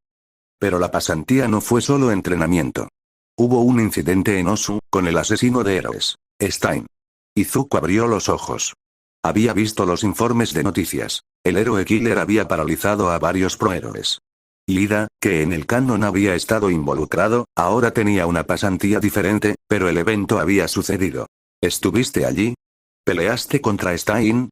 Pero la pasantía no fue solo entrenamiento. Hubo un incidente en Osu, con el asesino de héroes, Stein. Izuku abrió los ojos. Había visto los informes de noticias. El héroe killer había paralizado a varios prohéroes. Ida, que en el canon había estado involucrado, ahora tenía una pasantía diferente, pero el evento había sucedido. ¿Estuviste allí? ¿Peleaste contra Stein?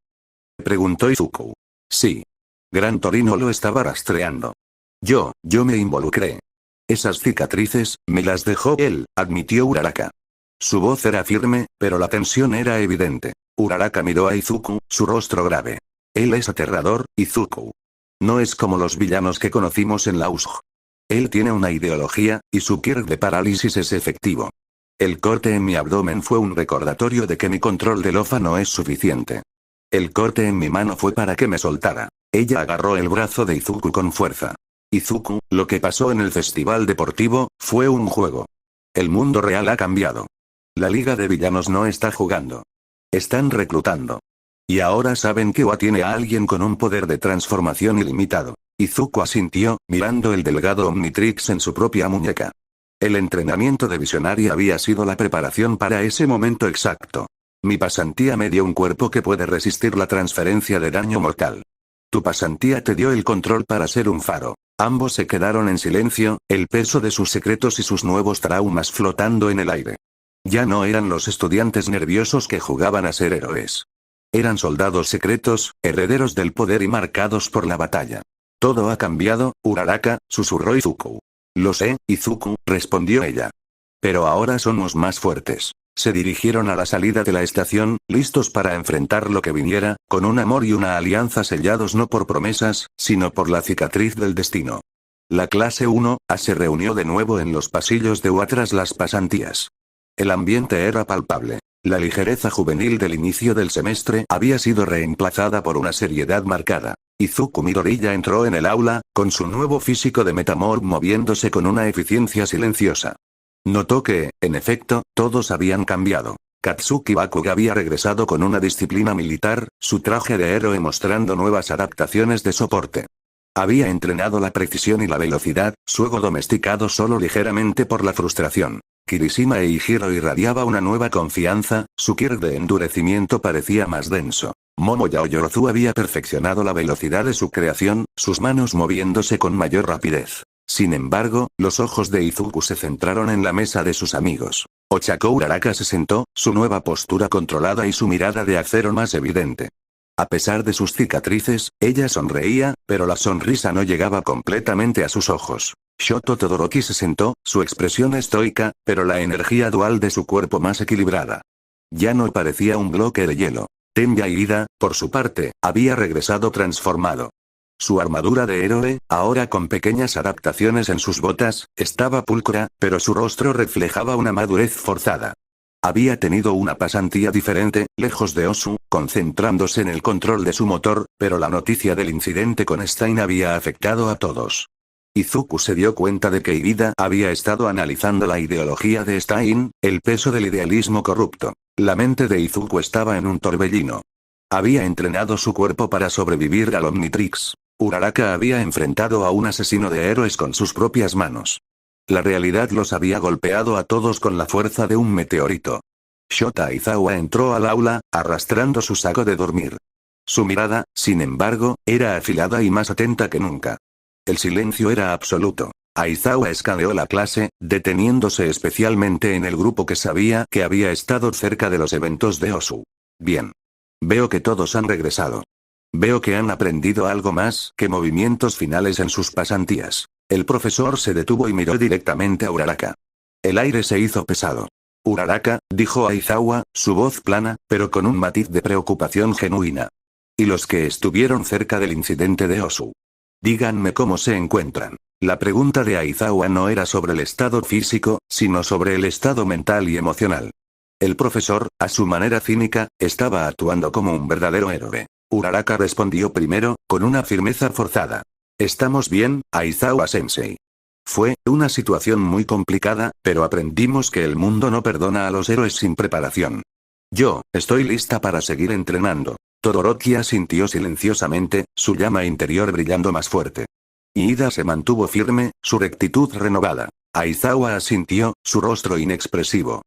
Preguntó Izuku. Sí. Gran Torino lo estaba rastreando. Yo me involucré. Esas cicatrices, me las dejó él, admitió Uraraka. Su voz era firme, pero la tensión era evidente. Uraraka miró a Izuku, su rostro grave. Él es aterrador, Izuku. No es como los villanos que conocimos en la USG. Él tiene una ideología, y su Kirk de parálisis es efectivo. El corte en mi abdomen fue un recordatorio de que mi control de Lofa no es suficiente. El corte en mi mano fue para que me soltara. Ella agarró el brazo de Izuku con fuerza. Izuku, lo que pasó en el festival deportivo, fue un juego. El mundo real ha cambiado. La liga de villanos no está jugando. Están reclutando. Y ahora saben que Oa tiene a alguien con un poder de transformación ilimitado. Izuku asintió, mirando el delgado Omnitrix en su propia muñeca. El entrenamiento de Visionary había sido la preparación para ese momento exacto. Mi pasantía me dio un cuerpo que puede resistir la transferencia de daño mortal. Tu pasantía te dio el control para ser un faro. Ambos se quedaron en silencio, el peso de sus secretos y sus nuevos traumas flotando en el aire. Ya no eran los estudiantes nerviosos que jugaban a ser héroes. Eran soldados secretos, herederos del poder y marcados por la batalla. Todo ha cambiado, Uraraka, susurró Izuku. Lo sé, Izuku, respondió ella. Pero ahora somos más fuertes. Se dirigieron a la salida de la estación, listos para enfrentar lo que viniera, con un amor y una alianza sellados no por promesas, sino por la cicatriz del destino. La clase 1A se reunió de nuevo en los pasillos de Oa tras las pasantías. El ambiente era palpable. La ligereza juvenil del inicio del semestre había sido reemplazada por una seriedad marcada. Izuku Midoriya entró en el aula, con su nuevo físico de Metamorph moviéndose con una eficiencia silenciosa. Notó que, en efecto, todos habían cambiado. Katsuki Bakuga había regresado con una disciplina militar, su traje de héroe mostrando nuevas adaptaciones de soporte. Había entrenado la precisión y la velocidad, su ego domesticado solo ligeramente por la frustración. Kirishima Eijiro irradiaba una nueva confianza, su Kirk de endurecimiento parecía más denso. Momo Yaoyorozu había perfeccionado la velocidad de su creación, sus manos moviéndose con mayor rapidez. Sin embargo, los ojos de Izuku se centraron en la mesa de sus amigos. Ochako Uraraka se sentó, su nueva postura controlada y su mirada de acero más evidente. A pesar de sus cicatrices, ella sonreía, pero la sonrisa no llegaba completamente a sus ojos. Shoto Todoroki se sentó, su expresión estoica, pero la energía dual de su cuerpo más equilibrada. Ya no parecía un bloque de hielo. Tenya Ida, por su parte, había regresado transformado. Su armadura de héroe, ahora con pequeñas adaptaciones en sus botas, estaba pulcra, pero su rostro reflejaba una madurez forzada. Había tenido una pasantía diferente, lejos de Osu, concentrándose en el control de su motor, pero la noticia del incidente con Stein había afectado a todos. Izuku se dio cuenta de que Ida había estado analizando la ideología de Stein, el peso del idealismo corrupto. La mente de Izuku estaba en un torbellino. Había entrenado su cuerpo para sobrevivir al Omnitrix. Uraraka había enfrentado a un asesino de héroes con sus propias manos. La realidad los había golpeado a todos con la fuerza de un meteorito. Shota Aizawa entró al aula, arrastrando su saco de dormir. Su mirada, sin embargo, era afilada y más atenta que nunca. El silencio era absoluto. Aizawa escaneó la clase, deteniéndose especialmente en el grupo que sabía que había estado cerca de los eventos de Osu. Bien. Veo que todos han regresado. Veo que han aprendido algo más que movimientos finales en sus pasantías. El profesor se detuvo y miró directamente a Uraraka. El aire se hizo pesado. Uraraka, dijo Aizawa, su voz plana, pero con un matiz de preocupación genuina. ¿Y los que estuvieron cerca del incidente de Osu? Díganme cómo se encuentran. La pregunta de Aizawa no era sobre el estado físico, sino sobre el estado mental y emocional. El profesor, a su manera cínica, estaba actuando como un verdadero héroe. Uraraka respondió primero, con una firmeza forzada. Estamos bien, Aizawa-sensei. Fue una situación muy complicada, pero aprendimos que el mundo no perdona a los héroes sin preparación. Yo, estoy lista para seguir entrenando. Todoroki asintió silenciosamente, su llama interior brillando más fuerte. Iida se mantuvo firme, su rectitud renovada. Aizawa asintió, su rostro inexpresivo.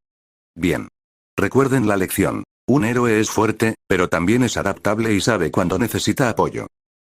Bien. Recuerden la lección. Un héroe es fuerte, pero también es adaptable y sabe cuando necesita apoyo.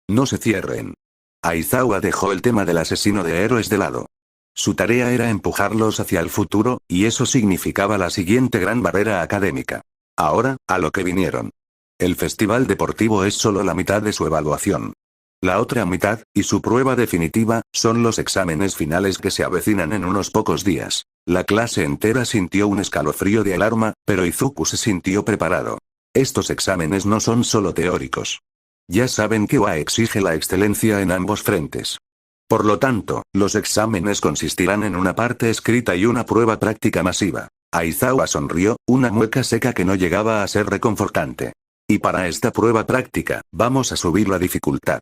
No se cierren. Aizawa dejó el tema del asesino de héroes de lado. Su tarea era empujarlos hacia el futuro, y eso significaba la siguiente gran barrera académica. Ahora, a lo que vinieron. El festival deportivo es solo la mitad de su evaluación. La otra mitad, y su prueba definitiva, son los exámenes finales que se avecinan en unos pocos días. La clase entera sintió un escalofrío de alarma, pero Izuku se sintió preparado. Estos exámenes no son solo teóricos. Ya saben que WA exige la excelencia en ambos frentes. Por lo tanto, los exámenes consistirán en una parte escrita y una prueba práctica masiva. Aizawa sonrió, una mueca seca que no llegaba a ser reconfortante. Y para esta prueba práctica, vamos a subir la dificultad.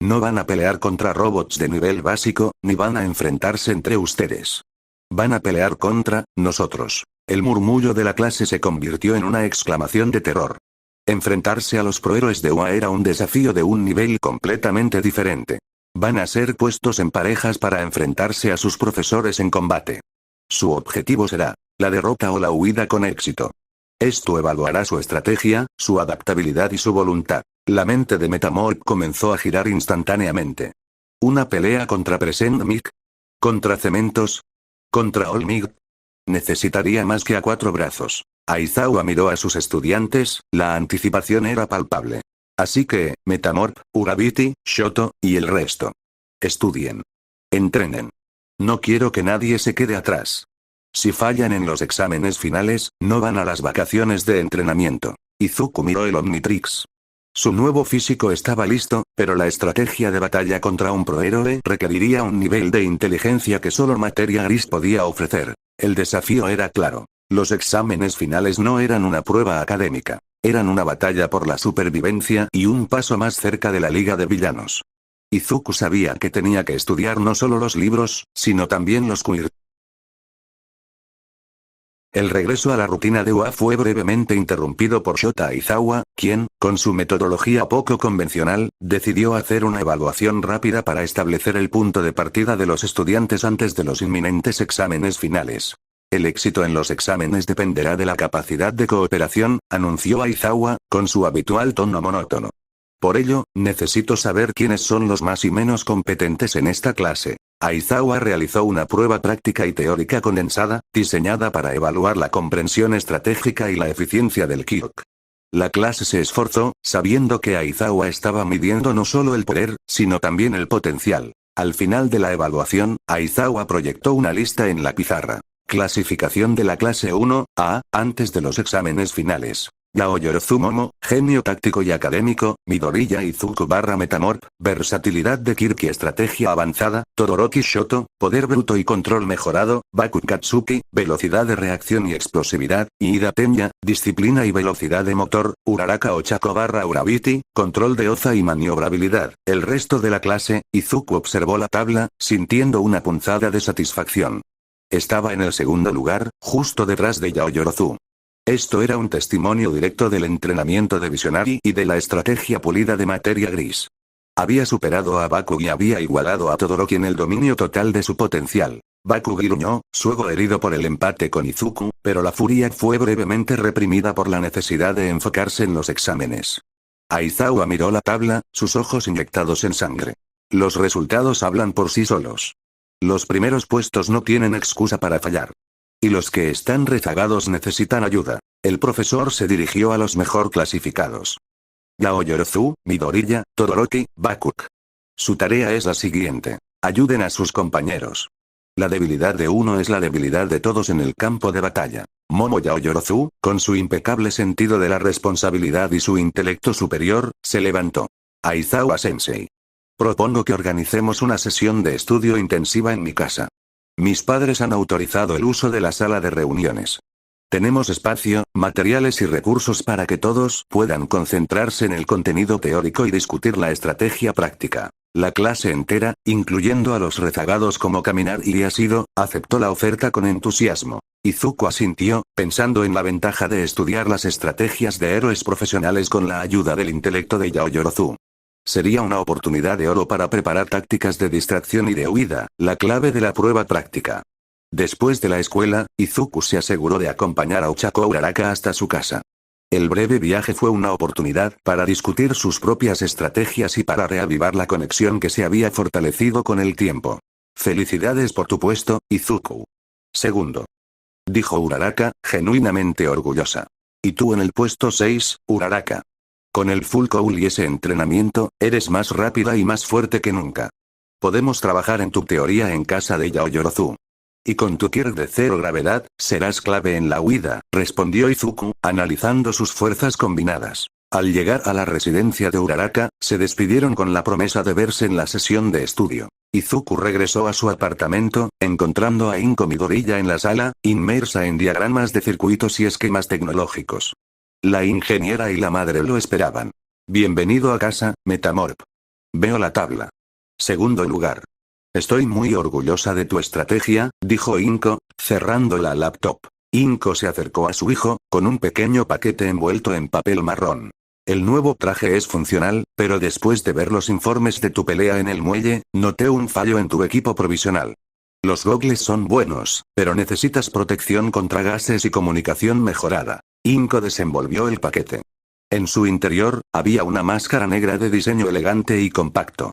No van a pelear contra robots de nivel básico, ni van a enfrentarse entre ustedes. Van a pelear contra nosotros. El murmullo de la clase se convirtió en una exclamación de terror. Enfrentarse a los prohéroes de UA era un desafío de un nivel completamente diferente. Van a ser puestos en parejas para enfrentarse a sus profesores en combate. Su objetivo será la derrota o la huida con éxito. Esto evaluará su estrategia, su adaptabilidad y su voluntad. La mente de Metamorph comenzó a girar instantáneamente. ¿Una pelea contra Present Mig? ¿Contra Cementos? ¿Contra All Mig? Necesitaría más que a 4 brazos. Aizawa miró a sus estudiantes, la anticipación era palpable. Así que, Metamorph, Urabiti, Shoto, y el resto. Estudien. Entrenen. No quiero que nadie se quede atrás. Si fallan en los exámenes finales, no van a las vacaciones de entrenamiento. Izuku miró el Omnitrix. Su nuevo físico estaba listo, pero la estrategia de batalla contra un prohéroe requeriría un nivel de inteligencia que solo Materia Gris podía ofrecer. El desafío era claro. Los exámenes finales no eran una prueba académica. Eran una batalla por la supervivencia y un paso más cerca de la Liga de Villanos. Izuku sabía que tenía que estudiar no solo los libros, sino también los queer. El regreso a la rutina de UA fue brevemente interrumpido por Shota Aizawa, quien, con su metodología poco convencional, decidió hacer una evaluación rápida para establecer el punto de partida de los estudiantes antes de los inminentes exámenes finales. El éxito en los exámenes dependerá de la capacidad de cooperación, anunció Aizawa, con su habitual tono monótono. Por ello, necesito saber quiénes son los más y menos competentes en esta clase. Aizawa realizó una prueba práctica y teórica condensada, diseñada para evaluar la comprensión estratégica y la eficiencia del Kyok. La clase se esforzó, sabiendo que Aizawa estaba midiendo no solo el poder, sino también el potencial. Al final de la evaluación, Aizawa proyectó una lista en la pizarra. Clasificación de la clase 1A, antes de los exámenes finales. Yaoyorozu Momo, genio táctico y académico, Midoriya Izuku Metamorph, versatilidad de Kirk y estrategia avanzada, Todoroki Shoto, poder bruto y control mejorado, Baku Katsuki, velocidad de reacción y explosividad, Iida Tenya, disciplina y velocidad de motor, Uraraka Ochako Urabiti, control de Oza y maniobrabilidad. El resto de la clase, Izuku observó la tabla, sintiendo una punzada de satisfacción. Estaba en el segundo lugar, justo detrás de Yaoyorozu. Esto era un testimonio directo del entrenamiento de Visionary y de la estrategia pulida de Materia Gris. Había superado a Baku y había igualado a Todoroki en el dominio total de su potencial. Baku gruñó, su ego herido por el empate con Izuku, pero la furia fue brevemente reprimida por la necesidad de enfocarse en los exámenes. Aizawa miró la tabla, sus ojos inyectados en sangre. Los resultados hablan por sí solos. Los primeros puestos no tienen excusa para fallar. Y los que están rezagados necesitan ayuda. El profesor se dirigió a los mejor clasificados. Yaoyorozu, Midoriya, Todoroki, Bakuk. Su tarea es la siguiente. Ayuden a sus compañeros. La debilidad de uno es la debilidad de todos en el campo de batalla. Momo Yaoyorozu, con su impecable sentido de la responsabilidad y su intelecto superior, se levantó. Aizawa-sensei. Propongo que organicemos una sesión de estudio intensiva en mi casa. Mis padres han autorizado el uso de la sala de reuniones. Tenemos espacio, materiales y recursos para que todos puedan concentrarse en el contenido teórico y discutir la estrategia práctica. La clase entera, incluyendo a los rezagados como Kaminari y Asido, aceptó la oferta con entusiasmo. Izuku asintió, pensando en la ventaja de estudiar las estrategias de héroes profesionales con la ayuda del intelecto de Yaoyorozu. Sería una oportunidad de oro para preparar tácticas de distracción y de huida, la clave de la prueba práctica. Después de la escuela, Izuku se aseguró de acompañar a Ochako Uraraka hasta su casa. El breve viaje fue una oportunidad para discutir sus propias estrategias y para reavivar la conexión que se había fortalecido con el tiempo. Felicidades por tu puesto, Izuku. Segundo. Dijo Uraraka, genuinamente orgullosa. Y tú en el puesto 6, Uraraka. Con el Full Cowl y ese entrenamiento, eres más rápida y más fuerte que nunca. Podemos trabajar en tu teoría en casa de Yaoyorozu. Y con tu Kirk de cero gravedad, serás clave en la huida, respondió Izuku, analizando sus fuerzas combinadas. Al llegar a la residencia de Uraraka, se despidieron con la promesa de verse en la sesión de estudio. Izuku regresó a su apartamento, encontrando a Inko Midoriya en la sala, inmersa en diagramas de circuitos y esquemas tecnológicos. La ingeniera y la madre lo esperaban. Bienvenido a casa, Metamorph. Veo la tabla. Segundo lugar. Estoy muy orgullosa de tu estrategia, dijo Inko, cerrando la laptop. Inko se acercó a su hijo, con un pequeño paquete envuelto en papel marrón. El nuevo traje es funcional, pero después de ver los informes de tu pelea en el muelle, noté un fallo en tu equipo provisional. Los gogles son buenos, pero necesitas protección contra gases y comunicación mejorada. Inko desenvolvió el paquete. En su interior, había una máscara negra de diseño elegante y compacto.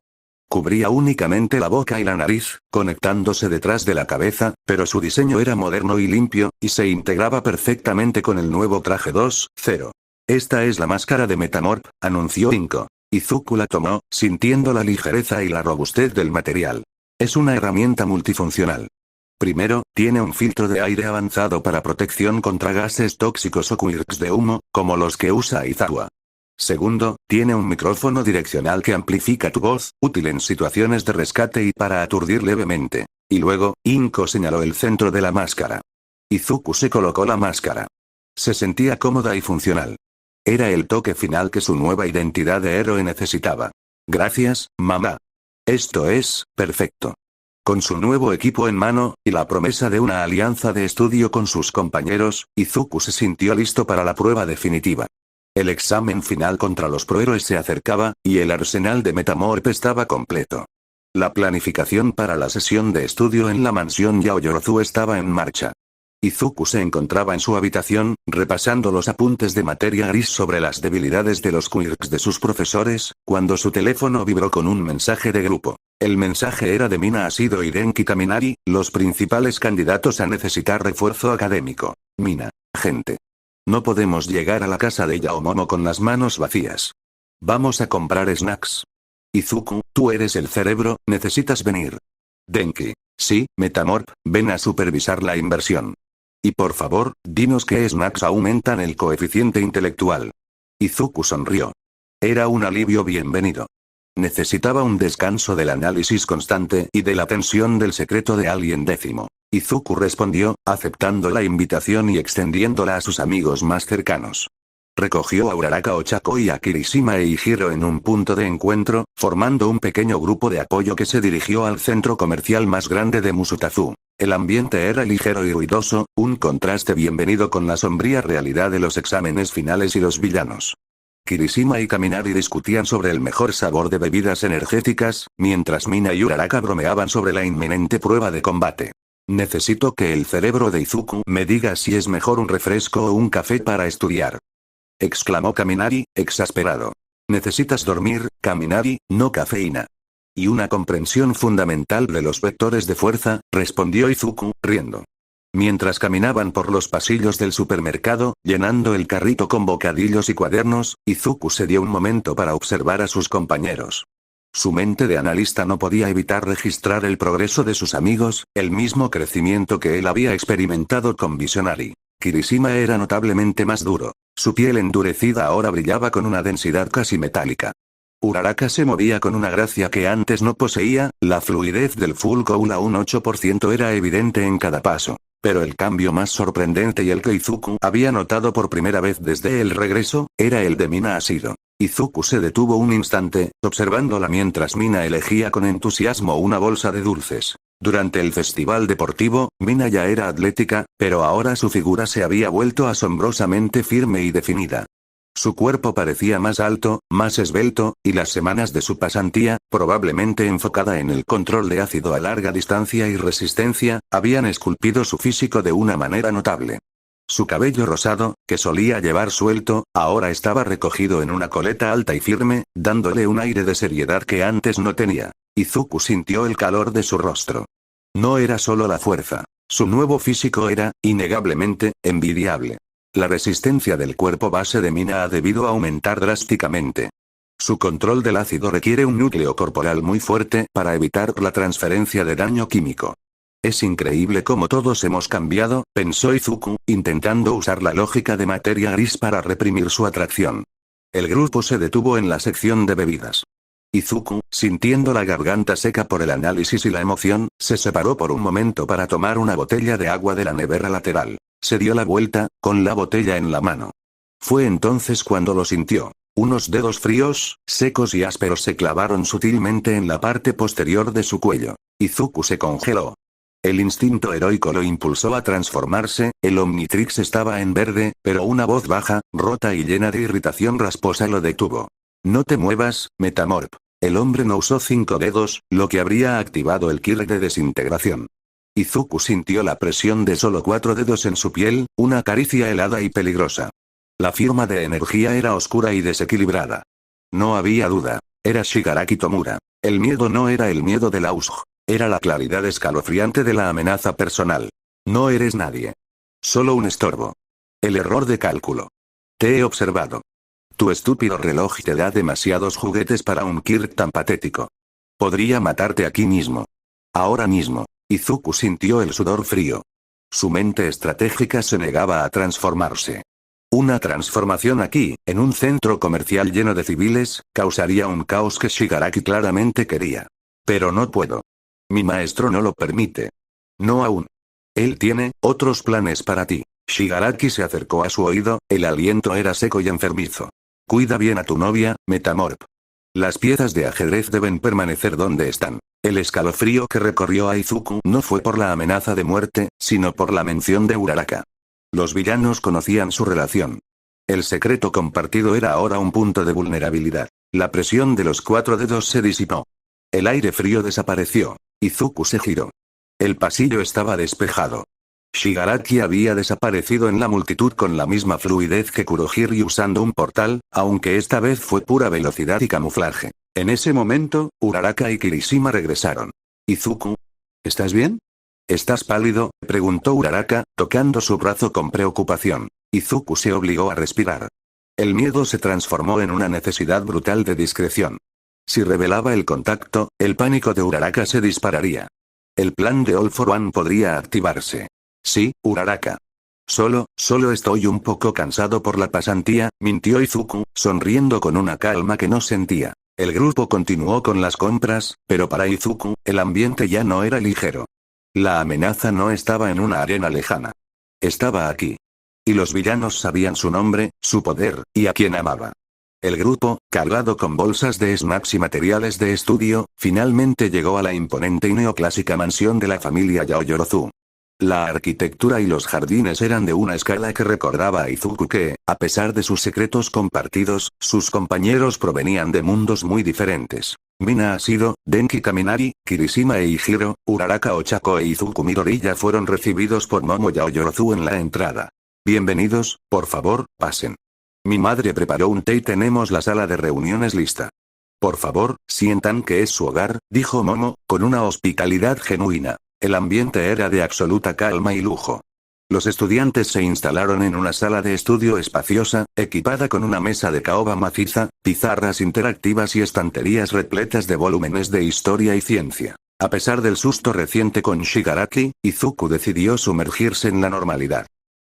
Cubría únicamente la boca y la nariz, conectándose detrás de la cabeza, pero su diseño era moderno y limpio, y se integraba perfectamente con el nuevo traje 2.0. Esta es la máscara de Metamorph, anunció Inko. Izuku la tomó, sintiendo la ligereza y la robustez del material. Es una herramienta multifuncional. Primero, tiene un filtro de aire avanzado para protección contra gases tóxicos o quirks de humo, como los que usa Aizawa. Segundo, tiene un micrófono direccional que amplifica tu voz, útil en situaciones de rescate y para aturdir levemente. Y luego, Inko señaló el centro de la máscara. Izuku se colocó la máscara. Se sentía cómoda y funcional. Era el toque final que su nueva identidad de héroe necesitaba. Gracias, mamá. Esto es, perfecto. Con su nuevo equipo en mano, y la promesa de una alianza de estudio con sus compañeros, Izuku se sintió listo para la prueba definitiva. El examen final contra los prohéroes se acercaba, y el arsenal de Metamorph estaba completo. La planificación para la sesión de estudio en la mansión Yaoyorozu estaba en marcha. Izuku se encontraba en su habitación, repasando los apuntes de materia gris sobre las debilidades de los quirks de sus profesores, cuando su teléfono vibró con un mensaje de grupo. El mensaje era de Mina Asido y Denki Kaminari, los principales candidatos a necesitar refuerzo académico. Mina. Gente. No podemos llegar a la casa de Yaomomo con las manos vacías. Vamos a comprar snacks. Izuku, tú eres el cerebro, necesitas venir. Denki. Sí, Metamorph, ven a supervisar la inversión. Y por favor, dinos qué snacks aumentan el coeficiente intelectual. Izuku sonrió. Era un alivio bienvenido. Necesitaba un descanso del análisis constante y de la tensión del secreto de Alien Décimo. Izuku respondió, aceptando la invitación y extendiéndola a sus amigos más cercanos. Recogió a Uraraka Ochako y a Kirishima e Hiro en un punto de encuentro, formando un pequeño grupo de apoyo que se dirigió al centro comercial más grande de Musutazu. El ambiente era ligero y ruidoso, un contraste bienvenido con la sombría realidad de los exámenes finales y los villanos. Kirishima y Kaminari discutían sobre el mejor sabor de bebidas energéticas, mientras Mina y Uraraka bromeaban sobre la inminente prueba de combate. Necesito que el cerebro de Izuku me diga si es mejor un refresco o un café para estudiar. Exclamó Kaminari, exasperado. Necesitas dormir, Kaminari, no cafeína. Y una comprensión fundamental de los vectores de fuerza, respondió Izuku, riendo. Mientras caminaban por los pasillos del supermercado, llenando el carrito con bocadillos y cuadernos, Izuku se dio un momento para observar a sus compañeros. Su mente de analista no podía evitar registrar el progreso de sus amigos, el mismo crecimiento que él había experimentado con Visionary. Kirishima era notablemente más duro. Su piel endurecida ahora brillaba con una densidad casi metálica. Uraraka se movía con una gracia que antes no poseía, la fluidez del Full Cool a un 8% era evidente en cada paso. Pero el cambio más sorprendente y el que Izuku había notado por primera vez desde el regreso, era el de Mina Ashido. Izuku se detuvo un instante, observándola mientras Mina elegía con entusiasmo una bolsa de dulces. Durante el festival deportivo, Mina ya era atlética, pero ahora su figura se había vuelto asombrosamente firme y definida. Su cuerpo parecía más alto, más esbelto, y las semanas de su pasantía, probablemente enfocada en el control de ácido a larga distancia y resistencia, habían esculpido su físico de una manera notable. Su cabello rosado, que solía llevar suelto, ahora estaba recogido en una coleta alta y firme, dándole un aire de seriedad que antes no tenía. Izuku sintió el calor de su rostro. No era solo la fuerza. Su nuevo físico era, innegablemente, envidiable. La resistencia del cuerpo base de Mina ha debido aumentar drásticamente. Su control del ácido requiere un núcleo corporal muy fuerte para evitar la transferencia de daño químico. Es increíble cómo todos hemos cambiado, pensó Izuku, intentando usar la lógica de materia gris para reprimir su atracción. El grupo se detuvo en la sección de bebidas. Izuku, sintiendo la garganta seca por el análisis y la emoción, se separó por un momento para tomar una botella de agua de la nevera lateral. Se dio la vuelta, con la botella en la mano. Fue entonces cuando lo sintió. Unos dedos fríos, secos y ásperos se clavaron sutilmente en la parte posterior de su cuello. Izuku se congeló. El instinto heroico lo impulsó a transformarse, el Omnitrix estaba en verde, pero una voz baja, rota y llena de irritación rasposa lo detuvo. No te muevas, Metamorph. El hombre no usó 5 dedos, lo que habría activado el Kirk de desintegración. Izuku sintió la presión de solo 4 dedos en su piel, una caricia helada y peligrosa. La firma de energía era oscura y desequilibrada. No había duda. Era Shigaraki Tomura. El miedo no era el miedo del Ausg. Era la claridad escalofriante de la amenaza personal. No eres nadie. Solo un estorbo. El error de cálculo. Te he observado. Tu estúpido reloj te da demasiados juguetes para un Kirk tan patético. Podría matarte aquí mismo. Ahora mismo. Izuku sintió el sudor frío. Su mente estratégica se negaba a transformarse. Una transformación aquí, en un centro comercial lleno de civiles, causaría un caos que Shigaraki claramente quería. Pero no puedo. Mi maestro no lo permite. No aún. Él tiene otros planes para ti. Shigaraki se acercó a su oído, el aliento era seco y enfermizo. Cuida bien a tu novia, Metamorph. Las piezas de ajedrez deben permanecer donde están. El escalofrío que recorrió a Izuku no fue por la amenaza de muerte, sino por la mención de Uraraka. Los villanos conocían su relación. El secreto compartido era ahora un punto de vulnerabilidad. La presión de los 4 dedos se disipó. El aire frío desapareció. Izuku se giró. El pasillo estaba despejado. Shigaraki había desaparecido en la multitud con la misma fluidez que Kurohiri usando un portal, aunque esta vez fue pura velocidad y camuflaje. En ese momento, Uraraka y Kirishima regresaron. Izuku. ¿Estás bien? ¿Estás pálido?, preguntó Uraraka, tocando su brazo con preocupación. Izuku se obligó a respirar. El miedo se transformó en una necesidad brutal de discreción. Si revelaba el contacto, el pánico de Uraraka se dispararía. El plan de All for One podría activarse. Sí, Uraraka. Solo estoy un poco cansado por la pasantía, mintió Izuku, sonriendo con una calma que no sentía. El grupo continuó con las compras, pero para Izuku, el ambiente ya no era ligero. La amenaza no estaba en una arena lejana. Estaba aquí. Y los villanos sabían su nombre, su poder, y a quién amaba. El grupo, cargado con bolsas de snacks y materiales de estudio, finalmente llegó a la imponente y neoclásica mansión de la familia Yaoyorozu. La arquitectura y los jardines eran de una escala que recordaba a Izuku que, a pesar de sus secretos compartidos, sus compañeros provenían de mundos muy diferentes. Mina Ashido, Denki Kaminari, Kirishima e Hiro, Uraraka Ochako e Izuku Midoriya fueron recibidos por Momo Yaoyorozu en la entrada. Bienvenidos, por favor, pasen. Mi madre preparó un té y tenemos la sala de reuniones lista. Por favor, sientan que es su hogar, dijo Momo, con una hospitalidad genuina. El ambiente era de absoluta calma y lujo. Los estudiantes se instalaron en una sala de estudio espaciosa, equipada con una mesa de caoba maciza, pizarras interactivas y estanterías repletas de volúmenes de historia y ciencia. A pesar del susto reciente con Shigaraki, Izuku decidió sumergirse en la normalidad.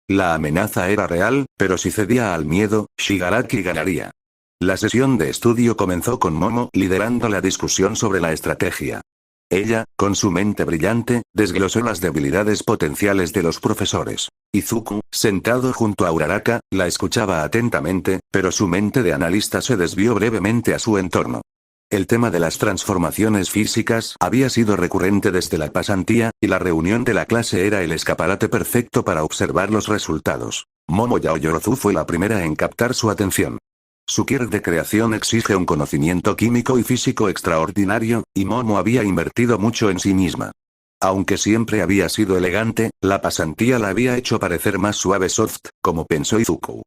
La amenaza era real, pero si cedía al miedo, Shigaraki ganaría. La sesión de estudio comenzó con Momo liderando la discusión sobre la estrategia. Ella, con su mente brillante, desglosó las debilidades potenciales de los profesores. Izuku, sentado junto a Uraraka, la escuchaba atentamente, pero su mente de analista se desvió brevemente a su entorno. El tema de las transformaciones físicas había sido recurrente desde la pasantía, y la reunión de la clase era el escaparate perfecto para observar los resultados. Momo Yaoyorozu fue la primera en captar su atención. Su quirk de creación exige un conocimiento químico y físico extraordinario, y Momo había invertido mucho en sí misma. Aunque siempre había sido elegante, la pasantía la había hecho parecer más suave soft, como pensó Izuku.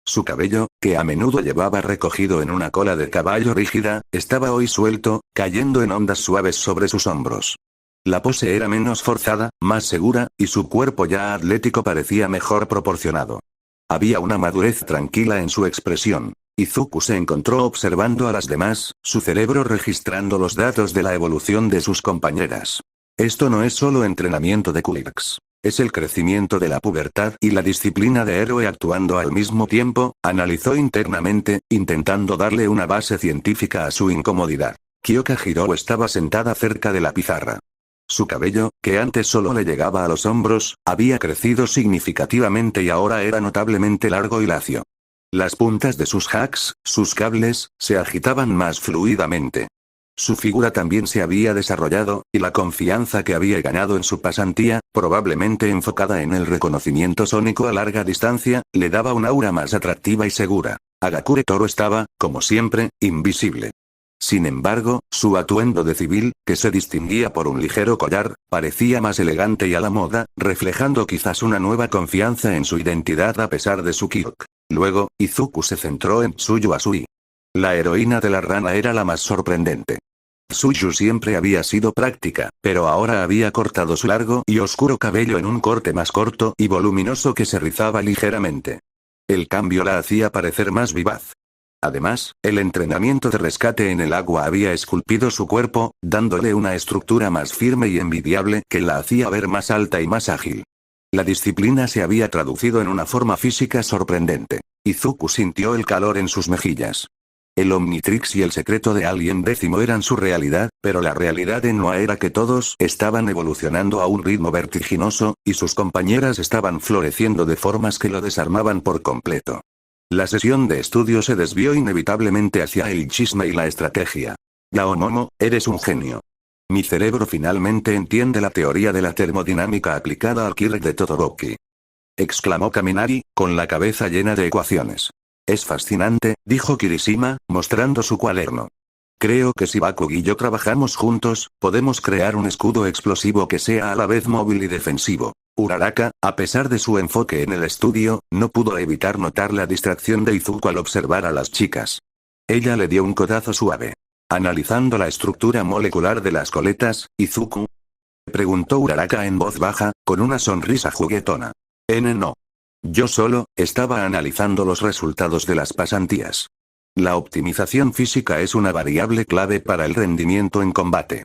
Su cabello, que a menudo llevaba recogido en una cola de caballo rígida, estaba hoy suelto, cayendo en ondas suaves sobre sus hombros. La pose era menos forzada, más segura, y su cuerpo ya atlético parecía mejor proporcionado. Había una madurez tranquila en su expresión. Izuku se encontró observando a las demás, su cerebro registrando los datos de la evolución de sus compañeras. Esto no es solo entrenamiento de quirks. Es el crecimiento de la pubertad y la disciplina de héroe actuando al mismo tiempo, analizó internamente, intentando darle una base científica a su incomodidad. Kyoka Hiro estaba sentada cerca de la pizarra. Su cabello, que antes solo le llegaba a los hombros, había crecido significativamente y ahora era notablemente largo y lacio. Las puntas de sus hacks, sus cables, se agitaban más fluidamente. Su figura también se había desarrollado, y la confianza que había ganado en su pasantía, probablemente enfocada en el reconocimiento sónico a larga distancia, le daba un aura más atractiva y segura. Agakure Toro estaba, como siempre, invisible. Sin embargo, su atuendo de civil, que se distinguía por un ligero collar, parecía más elegante y a la moda, reflejando quizás una nueva confianza en su identidad a pesar de su quirk. Luego, Izuku se centró en Tsuyu Asui. La heroína de la rana era la más sorprendente. Tsuyu siempre había sido práctica, pero ahora había cortado su largo y oscuro cabello en un corte más corto y voluminoso que se rizaba ligeramente. El cambio la hacía parecer más vivaz. Además, el entrenamiento de rescate en el agua había esculpido su cuerpo, dándole una estructura más firme y envidiable que la hacía ver más alta y más ágil. La disciplina se había traducido en una forma física sorprendente. Izuku sintió el calor en sus mejillas. El Omnitrix y el secreto de Alien Décimo eran su realidad, pero la realidad en Noah era que todos estaban evolucionando a un ritmo vertiginoso, y sus compañeras estaban floreciendo de formas que lo desarmaban por completo. La sesión de estudio se desvió inevitablemente hacia el chisme y la estrategia. Yao Momo, eres un genio. Mi cerebro finalmente entiende la teoría de la termodinámica aplicada al quirk de Todoroki. Exclamó Kaminari, con la cabeza llena de ecuaciones. Es fascinante, dijo Kirishima, mostrando su cuaderno. Creo que si Bakugo y yo trabajamos juntos, podemos crear un escudo explosivo que sea a la vez móvil y defensivo. Uraraka, a pesar de su enfoque en el estudio, no pudo evitar notar la distracción de Izuku al observar a las chicas. Ella le dio un codazo suave. Analizando la estructura molecular de las coletas, Izuku, preguntó Uraraka en voz baja, con una sonrisa juguetona. No. Yo solo, estaba analizando los resultados de las pasantías. La optimización física es una variable clave para el rendimiento en combate.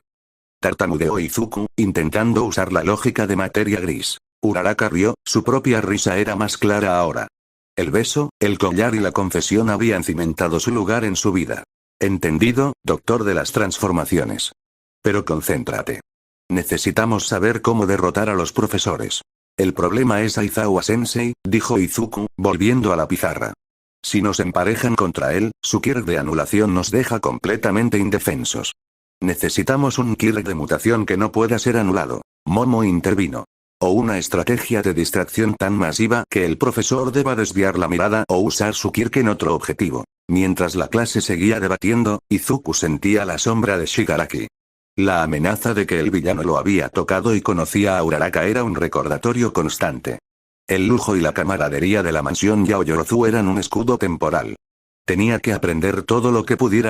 Tartamudeó Izuku, intentando usar la lógica de materia gris. Uraraka rió, su propia risa era más clara ahora. El beso, el collar y la confesión habían cimentado su lugar en su vida. Entendido, doctor de las transformaciones. Pero concéntrate. Necesitamos saber cómo derrotar a los profesores. El problema es Aizawa-sensei, dijo Izuku, volviendo a la pizarra. Si nos emparejan contra él, su quirk de anulación nos deja completamente indefensos. Necesitamos un quirk de mutación que no pueda ser anulado. Momo intervino. O una estrategia de distracción tan masiva que el profesor deba desviar la mirada o usar su quirk en otro objetivo. Mientras la clase seguía debatiendo, Izuku sentía la sombra de Shigaraki. La amenaza de que el villano lo había tocado y conocía a Uraraka era un recordatorio constante. El lujo y la camaradería de la mansión Yaoyorozu eran un escudo temporal. Tenía que aprender todo lo que pudiera